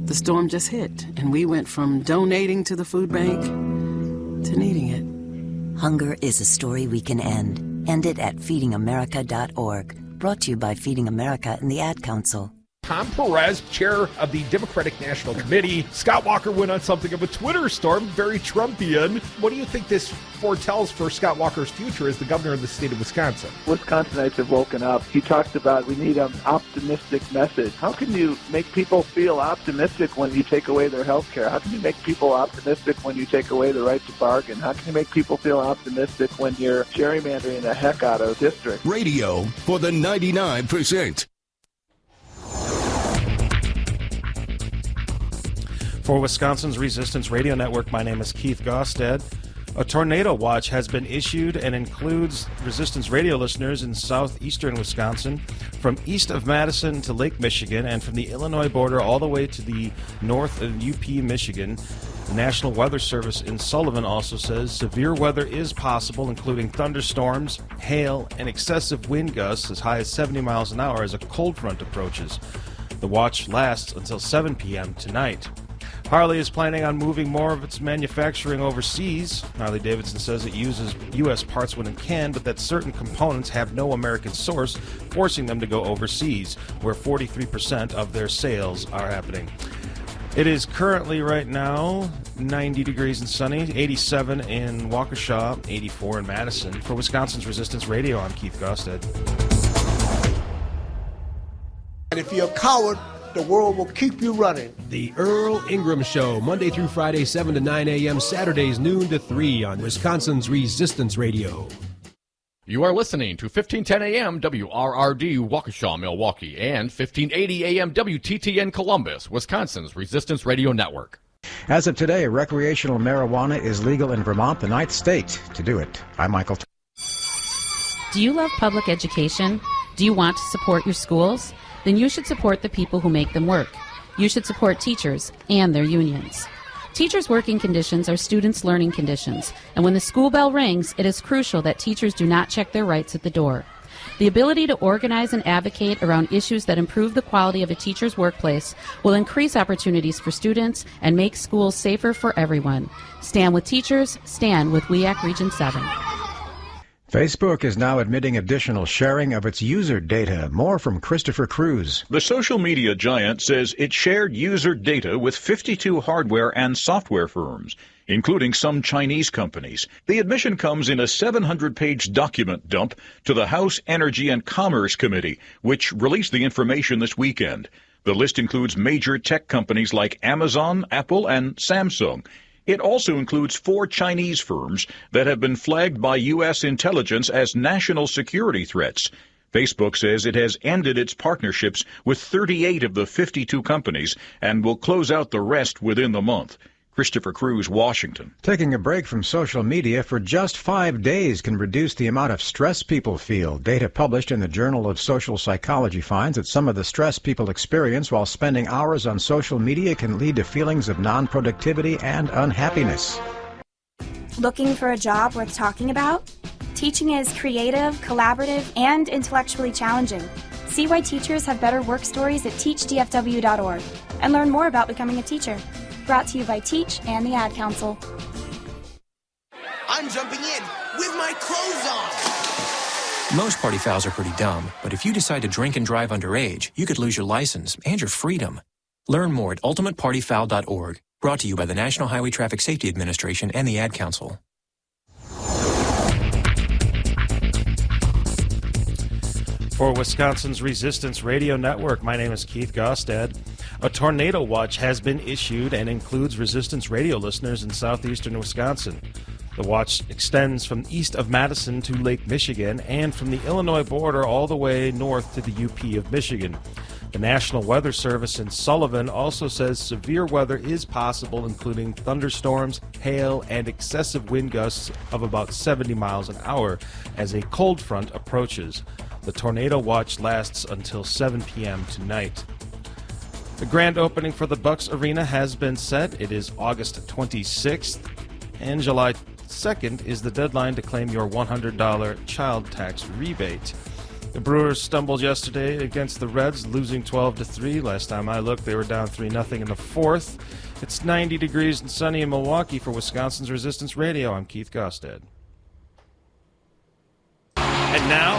The storm just hit, and we went from donating to the food bank to needing it. Hunger is a story we can end. End it at feedingamerica.org. Brought to you by Feeding America and the Ad Council. Tom Perez, chair of the Democratic National Committee. Scott Walker went on something of a Twitter storm, very Trumpian. What do you think this foretells for Scott Walker's future as the governor of the state of Wisconsin? Wisconsinites have woken up. He talked about we need an optimistic message. How can you make people feel optimistic when you take away their health care? How can you make people optimistic when you take away the right to bargain? How can you make people feel optimistic when you're gerrymandering the heck out of districts? Radio for the 99%. For Wisconsin's Resistance Radio Network, my name is Keith Gosted. A tornado watch has been issued and includes Resistance Radio listeners in southeastern Wisconsin, from east of Madison to Lake Michigan, and from the Illinois border all the way to the north of UP, Michigan. The National Weather Service in Sullivan also says severe weather is possible, including thunderstorms, hail, and excessive wind gusts as high as 70 miles an hour as a cold front approaches. The watch lasts until 7 p.m. tonight. Harley is planning on moving more of its manufacturing overseas. Harley-Davidson says it uses U.S. parts when it can, but that certain components have no American source, forcing them to go overseas, where 43% of their sales are happening. It is currently right now 90 degrees and sunny, 87 in Waukesha, 84 in Madison. For Wisconsin's Resistance Radio, I'm Keith Gosted. And if you're a coward, the world will keep you running. The Earl Ingram Show, Monday through Friday, 7 to 9 a.m., Saturdays, noon to 3 on Wisconsin's Resistance Radio. You are listening to 1510 a.m. WRRD Waukesha, Milwaukee, and 1580 a.m. WTTN Columbus, Wisconsin's Resistance Radio Network. As of today, recreational marijuana is legal in Vermont, the 9th state to do it. I'm Michael. Do you love public education? Do you want to support your schools? Then you should support the people who make them work. You should support teachers and their unions. Teachers' working conditions are students' learning conditions, and when the school bell rings, it is crucial that teachers do not check their rights at the door. The ability to organize and advocate around issues that improve the quality of a teacher's workplace will increase opportunities for students and make schools safer for everyone. Stand with teachers, stand with WEAC Region 7. Facebook is now admitting additional sharing of its user data. More from Christopher Cruz. The social media giant says it shared user data with 52 hardware and software firms, including some Chinese companies. The admission comes in a 700-page document dump to the House Energy and Commerce Committee, which released the information this weekend. The list includes major tech companies like Amazon, Apple, and Samsung. It also includes 4 Chinese firms that have been flagged by U.S. intelligence as national security threats. Facebook says it has ended its partnerships with 38 of the 52 companies and will close out the rest within the month. Christopher Cruz, Washington. Taking a break from social media for just 5 days can reduce the amount of stress people feel. Data published in the Journal of Social Psychology finds that some of the stress people experience while spending hours on social media can lead to feelings of non-productivity and unhappiness. Looking for a job worth talking about? Teaching is creative, collaborative, and intellectually challenging. See why teachers have better work stories at teachdfw.org and learn more about becoming a teacher. Brought to you by Teach and the Ad Council. I'm jumping in with my clothes on. Most party fouls are pretty dumb, but if you decide to drink and drive underage, you could lose your license and your freedom. Learn more at ultimatepartyfoul.org. Brought to you by the National Highway Traffic Safety Administration and the Ad Council. For Wisconsin's Resistance Radio Network, my name is Keith Gostad. A tornado watch has been issued and includes Resistance Radio listeners in southeastern Wisconsin. The watch extends from east of Madison to Lake Michigan and from the Illinois border all the way north to the UP of Michigan. The National Weather Service in Sullivan also says severe weather is possible, including thunderstorms, hail, and excessive wind gusts of about 70 miles an hour as a cold front approaches. The tornado watch lasts until 7 p.m. tonight. The grand opening for the Bucks Arena has been set. It is August 26th, and July 2nd is the deadline to claim your $100 child tax rebate. The Brewers stumbled yesterday against the Reds, losing 12-3. Last time I looked, they were down 3-0 in the fourth. It's 90 degrees and sunny in Milwaukee. For Wisconsin's Resistance Radio, I'm Keith Gostad. And now,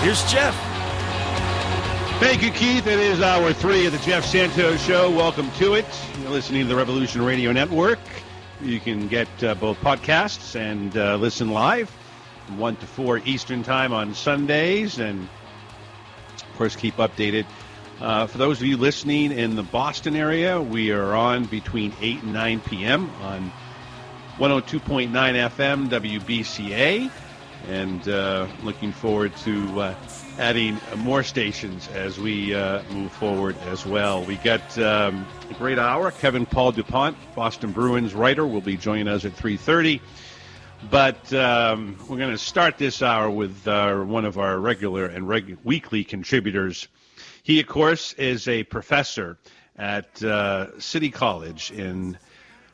here's Jeff. Thank you, Keith. It is hour 3 of the Jeff Santos Show. Welcome to it. You're listening to the Revolution Radio Network. You can get both podcasts and listen live from 1 to 4 Eastern Time on Sundays, and, of course, keep updated. For those of you listening in the Boston area, we are on between 8 and 9 p.m. on 102.9 FM WBCA, and looking forward to adding more stations as we move forward as well. We got a great hour. Kevin Paul DuPont, Boston Bruins writer, will be joining us at 3:30. But we're going to start this hour with one of our regular and weekly contributors. He, of course, is a professor at City College in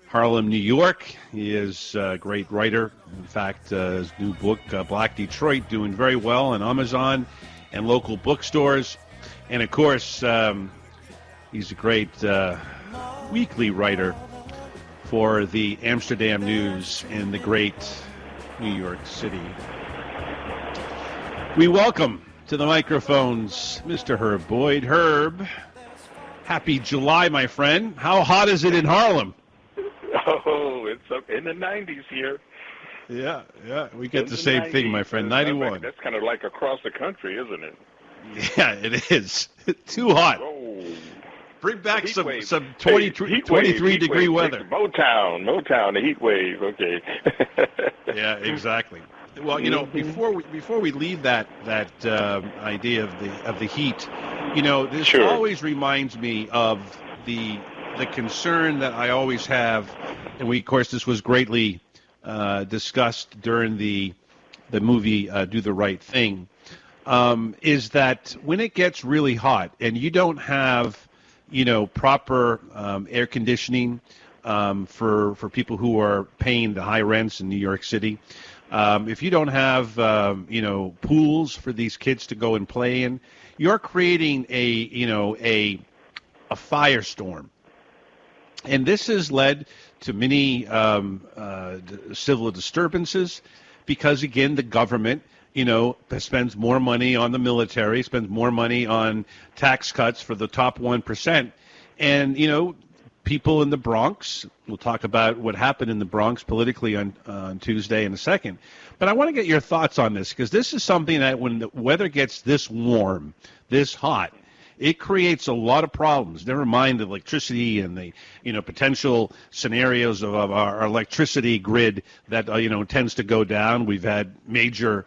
Harlem, New York. He is a great writer. In fact, his new book, Black Detroit, doing very well on Amazon and local bookstores. And, of course, he's a great weekly writer for the Amsterdam News in the great New York City. We welcome to the microphones Mr. Herb Boyd. Herb, happy July, my friend. How hot is it in Harlem? Oh, it's up in the 90s here. Yeah, we get the same thing, my friend. 91. That's kind of like across the country, isn't it? Yeah, it is. Too hot. Oh, Bring back some wave. 23 degree weather. Motown, the heat wave. Okay. Yeah, exactly. Well, before we leave that idea of the heat, this always reminds me of the concern that I always have, and of course this was greatly discussed during the movie Do the Right Thing, is that when it gets really hot and you don't have proper air conditioning for people who are paying the high rents in New York City. If you don't have pools for these kids to go and play in, you're creating a firestorm, and this has led to many civil disturbances because, again, the government spends more money on the military, spends more money on tax cuts for the top 1%, and people in the Bronx. We'll talk about what happened in the Bronx politically on Tuesday in a second. But I want to get your thoughts on this, because this is something that when the weather gets this warm, this hot, it creates a lot of problems. Never mind the electricity and the potential scenarios of our electricity grid that tends to go down. We've had major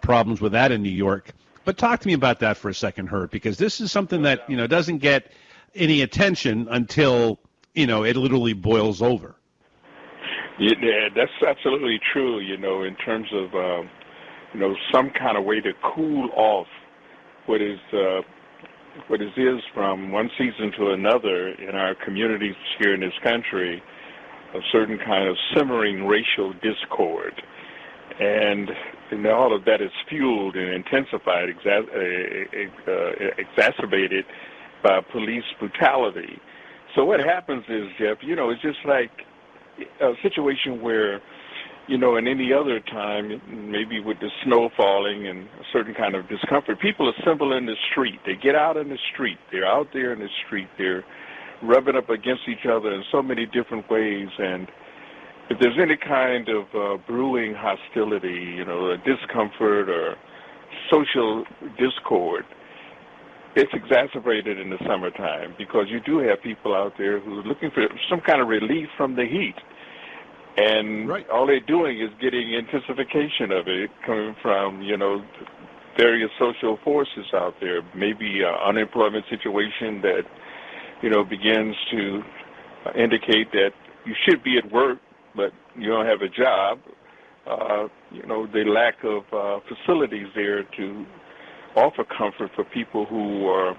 problems with that in New York. But talk to me about that for a second, Herb, because this is something that doesn't get any attention until it literally boils over. Yeah, that's absolutely true. In terms of some kind of way to cool off what is from one season to another in our communities here in this country, a certain kind of simmering racial discord. And all of that is fueled and intensified, exacerbated by police brutality. So what happens is, Jeff, it's just like a situation where, in any other time, maybe with the snow falling and a certain kind of discomfort, people assemble in the street. They get out in the street. They're out there in the street. They're rubbing up against each other in so many different ways. And if there's any kind of brewing hostility, a discomfort or social discord, it's exacerbated in the summertime because you do have people out there who are looking for some kind of relief from the heat. And all they're doing is getting intensification of it coming from, various social forces out there. Maybe an unemployment situation that, begins to indicate that you should be at work, but you don't have a job. The lack of facilities there to offer comfort for people who are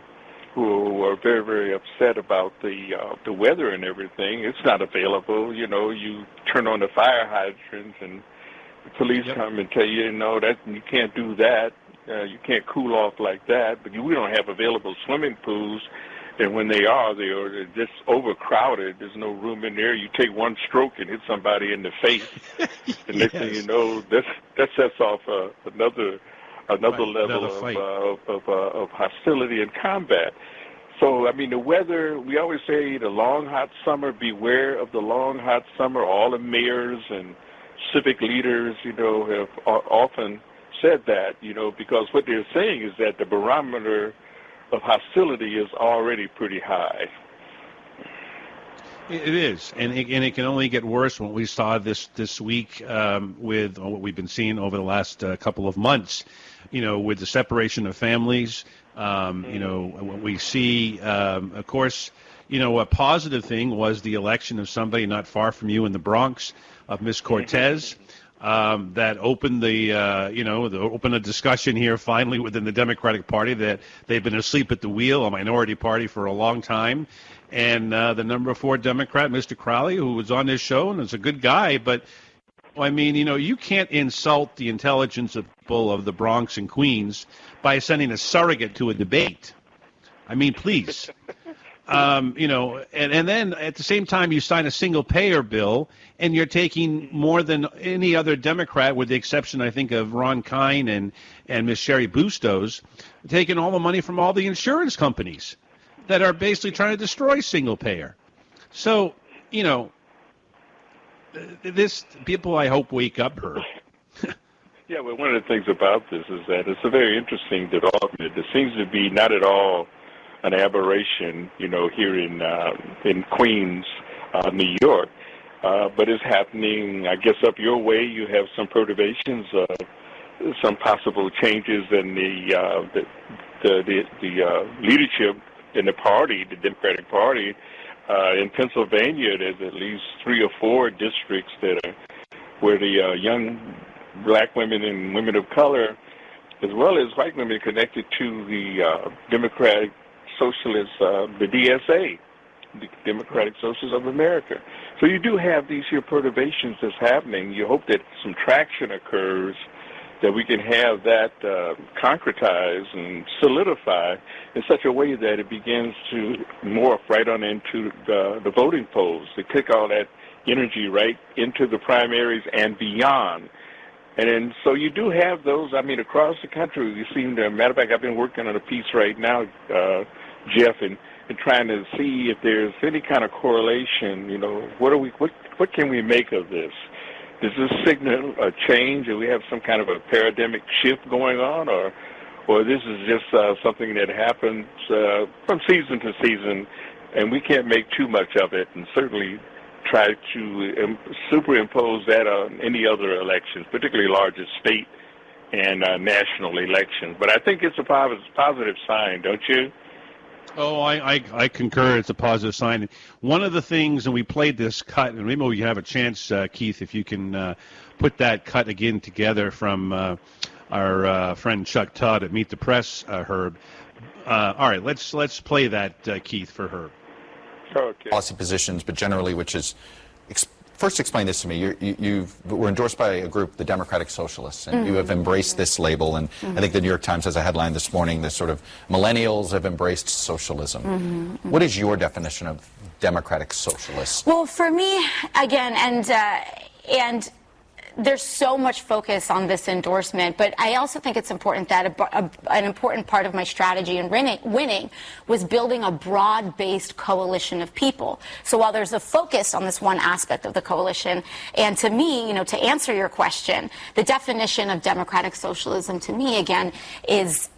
very, very upset about the weather and everything. It's not available. You turn on the fire hydrants and the police come and tell you, that you can't do that. You can't cool off like that. But we don't have available swimming pools. And when they are, they're just overcrowded. There's no room in there. You take one stroke and hit somebody in the face. The next thing you know, that sets off another level of hostility and combat. So, the weather, we always say the long, hot summer, beware of the long, hot summer. All the mayors and civic leaders, have often said that, because what they're saying is that the barometer of hostility is already pretty high. It is, and it can only get worse. What we saw this week with what we've been seeing over the last couple of months, with the separation of families, what we see, of course, a positive thing was the election of somebody not far from you in the Bronx, of Miss Cortez. That opened opened a discussion here finally within the Democratic Party that they've been asleep at the wheel, a minority party for a long time. And the number 4 Democrat, Mr. Crowley, who was on this show and is a good guy, but you can't insult the intelligence of people of the Bronx and Queens by sending a surrogate to a debate. Please. And then at the same time you sign a single-payer bill, and you're taking more than any other Democrat, with the exception, I think, of Ron Kine and Miss Sherry Bustos, taking all the money from all the insurance companies that are basically trying to destroy single-payer. So, this people, I hope, wake up, Herb. Yeah, well, one of the things about this is that it's a very interesting development. It seems to be not at all an aberration, here in Queens, New York. But it's happening, I guess, up your way. You have some perturbations, some possible changes in the leadership in the party, the Democratic Party. In Pennsylvania, there's at least 3 or 4 districts where the young black women and women of color, as well as white women, connected to the Democratic Socialists, the DSA, the Democratic Socialists of America. So you do have these here perturbations that's happening. You hope that some traction occurs, that we can have that concretize and solidify in such a way that it begins to morph right on into the voting polls, to kick all that energy right into the primaries and beyond. And so you do have those, across the country. You seem to, matter of fact, I've been working on a piece right now, Jeff, and trying to see if there's any kind of correlation, what can we make of this? Does this signal a change, or we have some kind of a paradigmic shift going on, or this is just something that happens from season to season, and we can't make too much of it, and certainly try to superimpose that on any other elections, particularly larger state and national elections. But I think it's a positive sign, don't you? Oh, I concur. It's a positive sign. One of the things, and we played this cut, and maybe we have a chance, Keith, if you can put that cut again together from our friend Chuck Todd at Meet the Press, Herb. All right, let's play that, Keith, for Herb. Okay. Policy positions, but generally, which is, first explain this to me. You were endorsed by a group, the Democratic Socialists, and you have embraced this label. And I think the New York Times has a headline this morning, this sort of millennials have embraced socialism. What is your definition of Democratic Socialists? Well, for me, again, and there's so much focus on this endorsement, but I also think it's important that an important part of my strategy in winning was building a broad-based coalition of people. So while there's a focus on this one aspect of the coalition, and to me, to answer your question, the definition of democratic socialism to me, again, is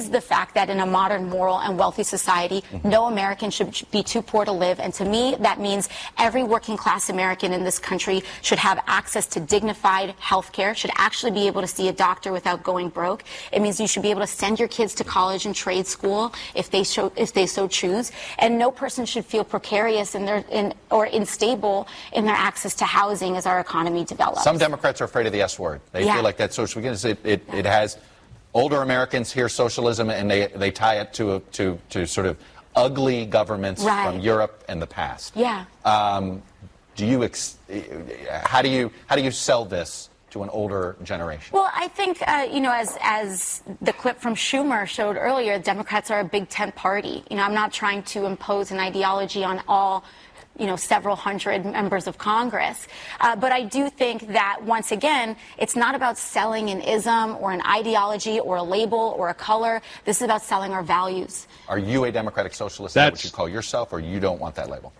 the fact that in a modern, moral, and wealthy society, no American should be too poor to live. And to me, that means every working-class American in this country should have access to dignified health care, should actually be able to see a doctor without going broke. It means you should be able to send your kids to college and trade school if they so choose. And no person should feel precarious or unstable in their access to housing as our economy develops. Some Democrats are afraid of the S word. They feel like that's social. It has... Older Americans hear socialism and they tie it to sort of ugly governments from Europe and the past. Yeah. How do you sell this to an older generation? Well, I think as the clip from Schumer showed earlier, Democrats are a big tent party. I'm not trying to impose an ideology on all several hundred members of Congress. But I do think that, once again, it's not about selling an ism or an ideology or a label or a color. This is about selling our values. Are you a democratic socialist? Is that what you call yourself, or you don't want that label?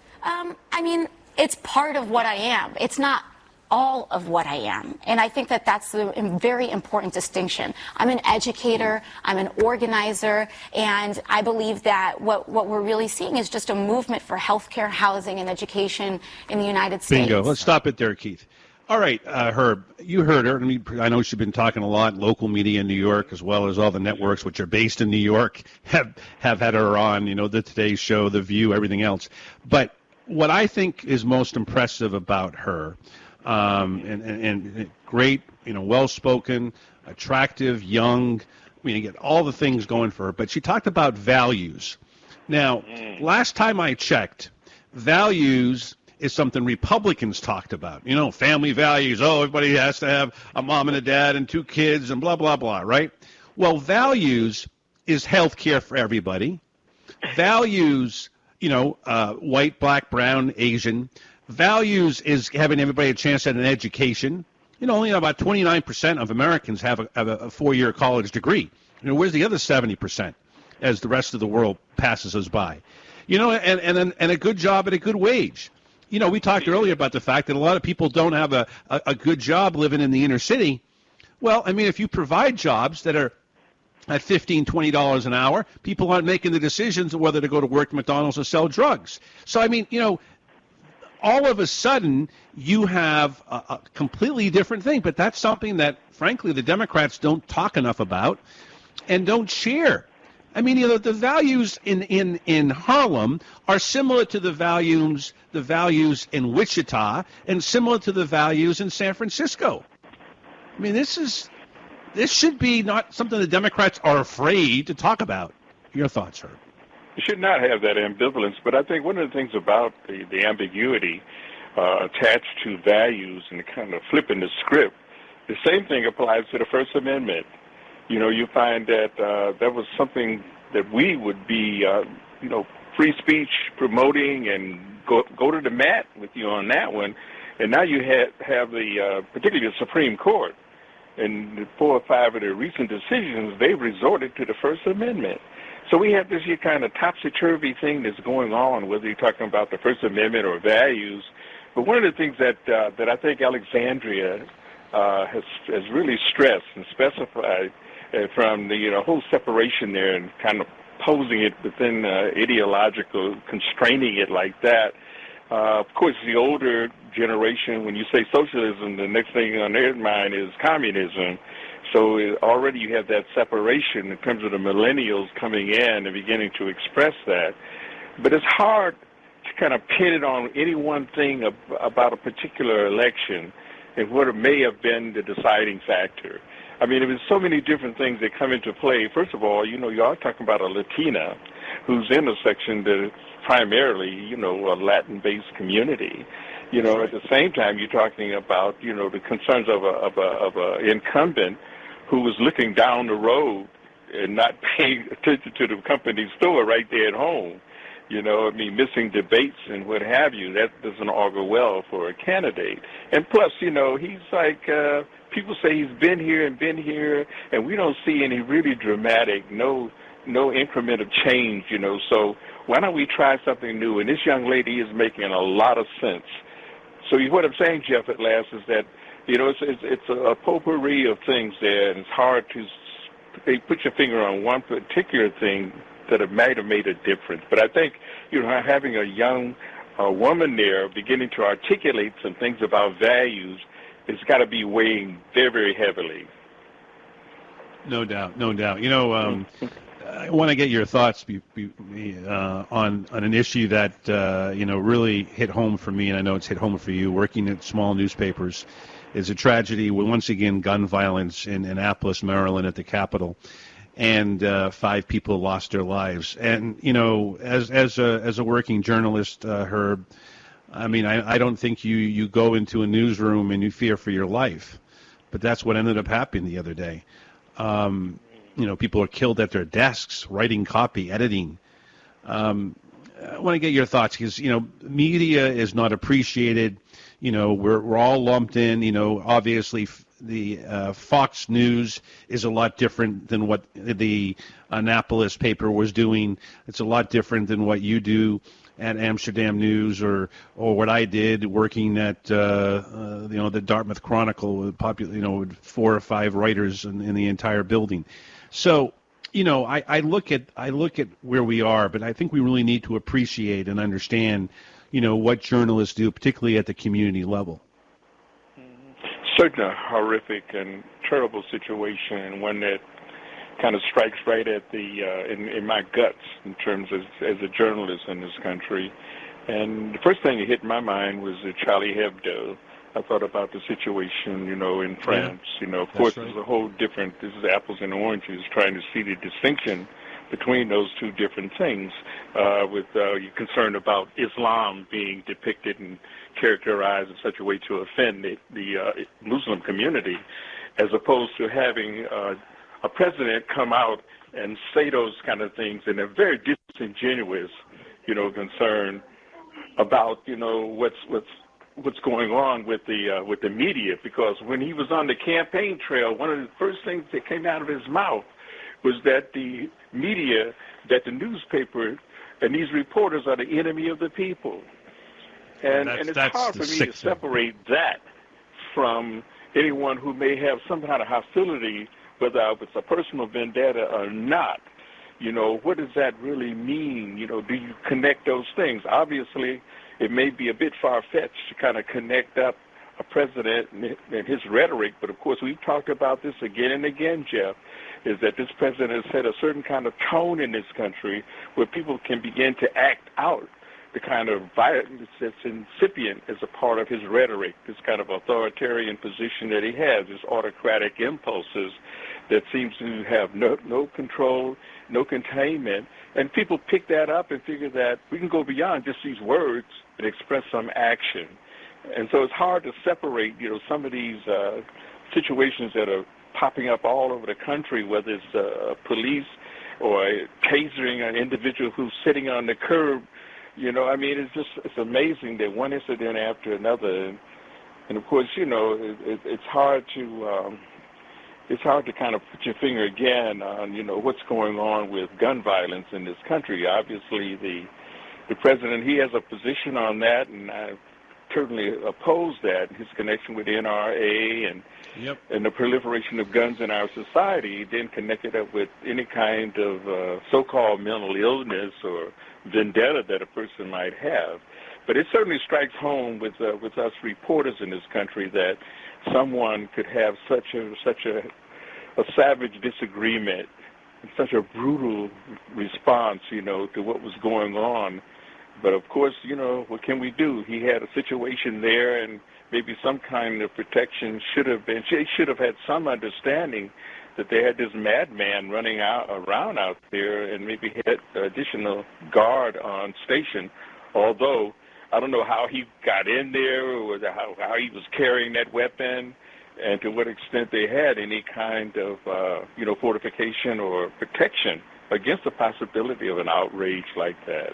It's part of what I am. It's not all of what I am. And I think that that's a very important distinction. I'm an educator, I'm an organizer, and I believe that what we're really seeing is just a movement for healthcare, housing, and education in the United States. Bingo. Let's stop it there, Keith. All right, Herb, you heard her. I know she's been talking a lot. Local media in New York, as well as all the networks which are based in New York, have had her on, the Today Show, The View, everything else. But what I think is most impressive about her, and great, well-spoken, attractive, young. You get all the things going for her. But she talked about values. Now, last time I checked, values is something Republicans talked about. Family values. Oh, everybody has to have a mom and a dad and 2 kids and blah, blah, blah, right? Well, values is health care for everybody. Values, white, black, brown, Asian. Values is having everybody a chance at an education. Only about 29% of Americans have a 4-year college degree. Where's the other 70% as the rest of the world passes us by? And a good job at a good wage. We talked earlier about the fact that a lot of people don't have a good job living in the inner city. Well, if you provide jobs that are at $15, $20 an hour, people aren't making the decisions of whether to go to work at McDonald's or sell drugs. So, I mean, all of a sudden you have a completely different thing. But that's something that, frankly, the Democrats don't talk enough about and don't share. I mean, the values in Harlem are similar to the values in Wichita and similar to the values in San Francisco. I mean, this should be not something the Democrats are afraid to talk about. Your thoughts, sir? You should not have that ambivalence, but I think one of the things about the ambiguity attached to values and kind of flipping the script, the same thing applies to the First Amendment. You find that that was something that we would be, free speech promoting and go to the mat with you on that one. And now you have the, particularly the Supreme Court, and 4 or 5 of the recent decisions, they've resorted to the First Amendment. So we have this here kind of topsy-turvy thing that's going on, whether you're talking about the First Amendment or values. But one of the things that I think Alexandria has really stressed and specified from the whole separation there and kind of posing it within ideological, constraining it like that. Of course, the older generation, when you say socialism, the next thing on their mind is communism. So already you have that separation in terms of the millennials coming in and beginning to express that. But it's hard to kind of pin it on any one thing about a particular election and what it may have been the deciding factor. I mean, there's so many different things that come into play. First of all, you are talking about a Latina who's in a section that is primarily, a Latin-based community. At the same time, you're talking about, the concerns of a incumbent who was looking down the road and not paying attention to the company store right there at home. Missing debates and what have you. That doesn't augur well for a candidate. And plus, he's like, people say he's been here, and we don't see any really dramatic, no increment of change, So why don't we try something new? And this young lady is making a lot of sense. So what I'm saying, Jeff, at last, is that, it's a potpourri of things there, and it's hard to put your finger on one particular thing that it might have made a difference. But I think, having a young woman there beginning to articulate some things about values, it's got to be weighing very, very heavily. No doubt. I want to get your thoughts on an issue that really hit home for me, and I know it's hit home for you. Working at small newspapers is a tragedy. Once again, gun violence in Annapolis, Maryland, at the Capitol, and 5 people lost their lives. And as a working journalist, Herb, I mean, I don't think you go into a newsroom and you fear for your life, but that's what ended up happening the other day. People are killed at their desks, writing copy, editing. I want to get your thoughts because, media is not appreciated. We're all lumped in. Obviously the Fox News is a lot different than what the Annapolis paper was doing. It's a lot different than what you do at Amsterdam News or what I did working at the Dartmouth Chronicle with 4 or 5 writers in the entire building. So I look at where we are, but I think we really need to appreciate and understand what journalists do, particularly at the community level. Certainly a horrific and terrible situation, and one that kind of strikes right at in my guts in terms of as a journalist in this country. And the first thing that hit my mind was Charlie Hebdo. I thought about the situation, in France. Of course, right. There's a whole different, this is apples and oranges, trying to see the distinction between those two different things, with you're concerned about Islam being depicted and characterized in such a way to offend the Muslim community, as opposed to having a president come out and say those kind of things in a very disingenuous, concern about, what's going on with the media. Because when he was on the campaign trail, one of the first things that came out of his mouth was that the media, that the newspaper, and these reporters are the enemy of the people. And it's hard for me to separate that from anyone who may have some kind of hostility whether it's a personal vendetta or not. What does that really mean? Do you connect those things? Obviously, it may be a bit far-fetched to kind of connect up a president and his rhetoric, but of course we've talked about this again and again, Jeff, is that this president has set a certain kind of tone in this country where people can begin to act out the kind of violence that's incipient as a part of his rhetoric, this kind of authoritarian position that he has, his autocratic impulses that seems to have no control, no containment, and people pick that up and figure that we can go beyond just these words and express some action. And so it's hard to separate, some of these situations that are popping up all over the country, whether it's police or tasering an individual who's sitting on the curb. It's amazing that one incident after another, and of course, it's hard to kind of put your finger again on, what's going on with gun violence in this country. Obviously, the president, he has a position on that, and I certainly oppose that, his connection with the NRA and the proliferation of guns in our society, then connected up with any kind of so-called mental illness or vendetta that a person might have. But it certainly strikes home with us reporters in this country that someone could have such a savage disagreement, such a brutal response, to what was going on. But of course, what can we do? He had a situation there, and maybe some kind of protection should have been. They should have had some understanding that they had this madman running around out there, and maybe had additional guard on station. Although I don't know how he got in there, or how he was carrying that weapon, and to what extent they had any kind of fortification or protection against the possibility of an outrage like that.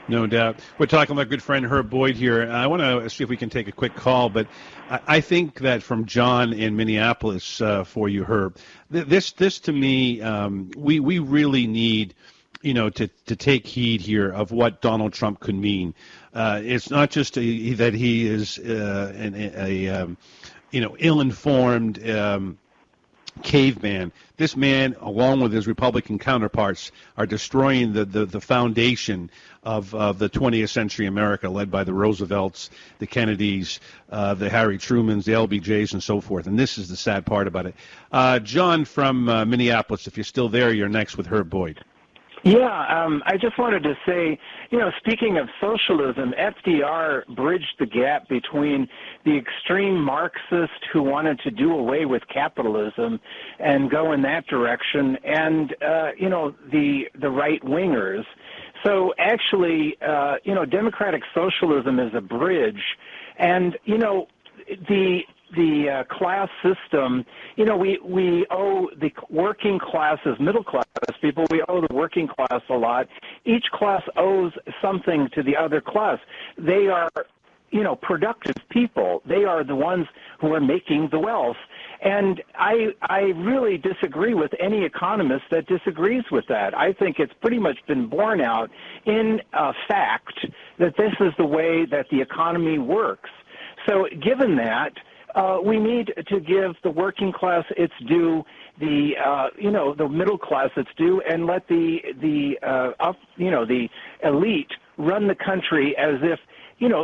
No doubt. We're talking with our good friend Herb Boyd here. I want to see if we can take a quick call, but I think that from John in Minneapolis for you, Herb, this to me, we really need, to take heed here of what Donald Trump could mean. It's not just that he is ill-informed caveman. This man, along with his Republican counterparts, are destroying the foundation of the 20th century America, led by the Roosevelts, the Kennedys, the Harry Trumans, the LBJs, and so forth. And this is the sad part about it. John from Minneapolis, if you're still there, you're next with Herb Boyd. Yeah, I just wanted to say, speaking of socialism, FDR bridged the gap between the extreme Marxist who wanted to do away with capitalism and go in that direction, and, the right-wingers. So actually, democratic socialism is a bridge, and, the class system, we owe the working classes, middle class people, we owe the working class a lot. Each class owes something to the other class. They are, productive people. They are the ones who are making the wealth. And I really disagree with any economist that disagrees with that. I think it's pretty much been borne out in fact that this is the way that the economy works. So given that, we need to give the working class its due, the middle class its due, and let the elite run the country as if,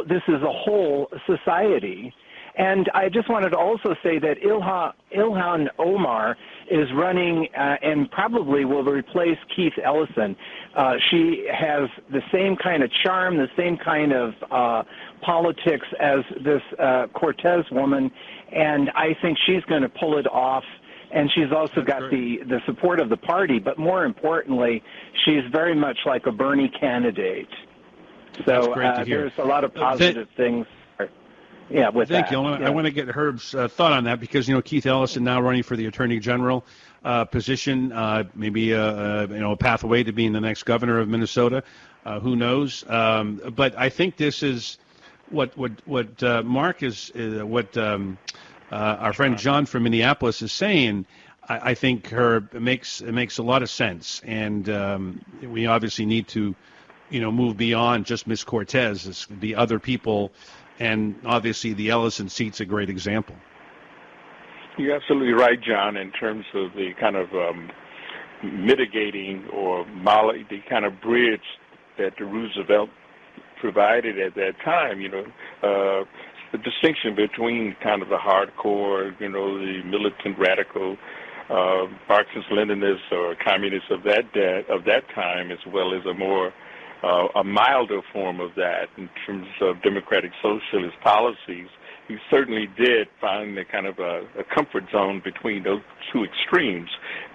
this is a whole society. And I just wanted to also say that Ilhan Omar is running and probably will replace Keith Ellison. She has the same kind of charm, the same kind of politics as this Cortez woman, and I think she's going to pull it off. And she's also got the support of the party, but more importantly, she's very much like a Bernie candidate. So there's a lot of positive things. Yeah, with Thank that. you. I want to get Herb's thought on that because Keith Ellison now running for the Attorney General position, maybe a pathway to being the next governor of Minnesota. Who knows? But I think this is what Mark is what our friend John from Minneapolis is saying. I think Herb makes a lot of sense, and we obviously need to move beyond just Miss Cortez. The other people. And obviously the Ellison seat's a great example. You're absolutely right, John, in terms of the kind of mitigating or the kind of bridge that the Roosevelt provided at that time, the distinction between kind of the hardcore, the militant radical Marxist-Leninists or communists of that time, as well as a milder form of that in terms of democratic socialist policies. He certainly did find a kind of a comfort zone between those two extremes.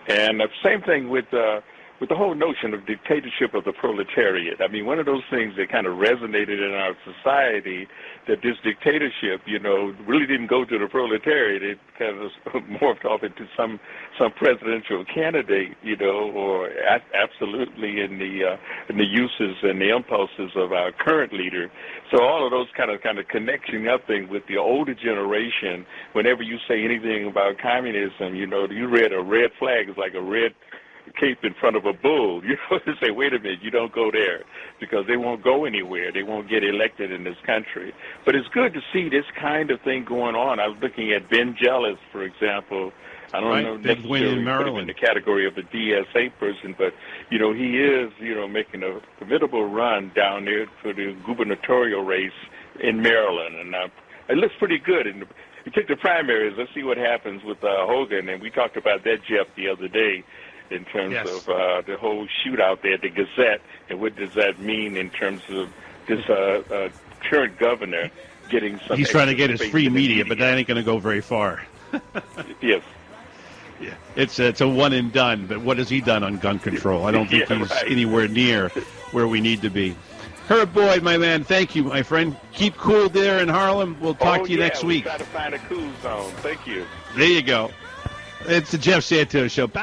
And the same thing with the whole notion of dictatorship of the proletariat. I mean, one of those things that kind of resonated in our society, that this dictatorship, really didn't go to the proletariat. It kind of morphed off into some presidential candidate, or absolutely in the uses and the impulses of our current leader. So all of those kind of connecting up thing with the older generation. Whenever you say anything about communism, you read a red flag is like a red cape in front of a bull. To say, wait a minute, you don't go there, because they won't go anywhere. They won't get elected in this country. But it's good to see this kind of thing going on. I was looking at Ben Jealous, for example. I don't know necessarily put him in the category of a DSA person, but he is making a formidable run down there for the gubernatorial race in Maryland, and it looks pretty good. And we took the primaries. Let's see what happens with Hogan, and we talked about that, Jeff, the other day, in terms of the whole shootout there at the Gazette, and what does that mean in terms of this current governor getting some... He's trying to get his free media, but that ain't going to go very far. Yes. Yeah. It's a one and done, but what has he done on gun control? I don't think he's anywhere near where we need to be. Herb Boyd, my man, thank you, my friend. Keep cool there in Harlem. We'll talk to you next week. Try to find a cool zone. Thank you. There you go. It's the Jeff Santos Show. Back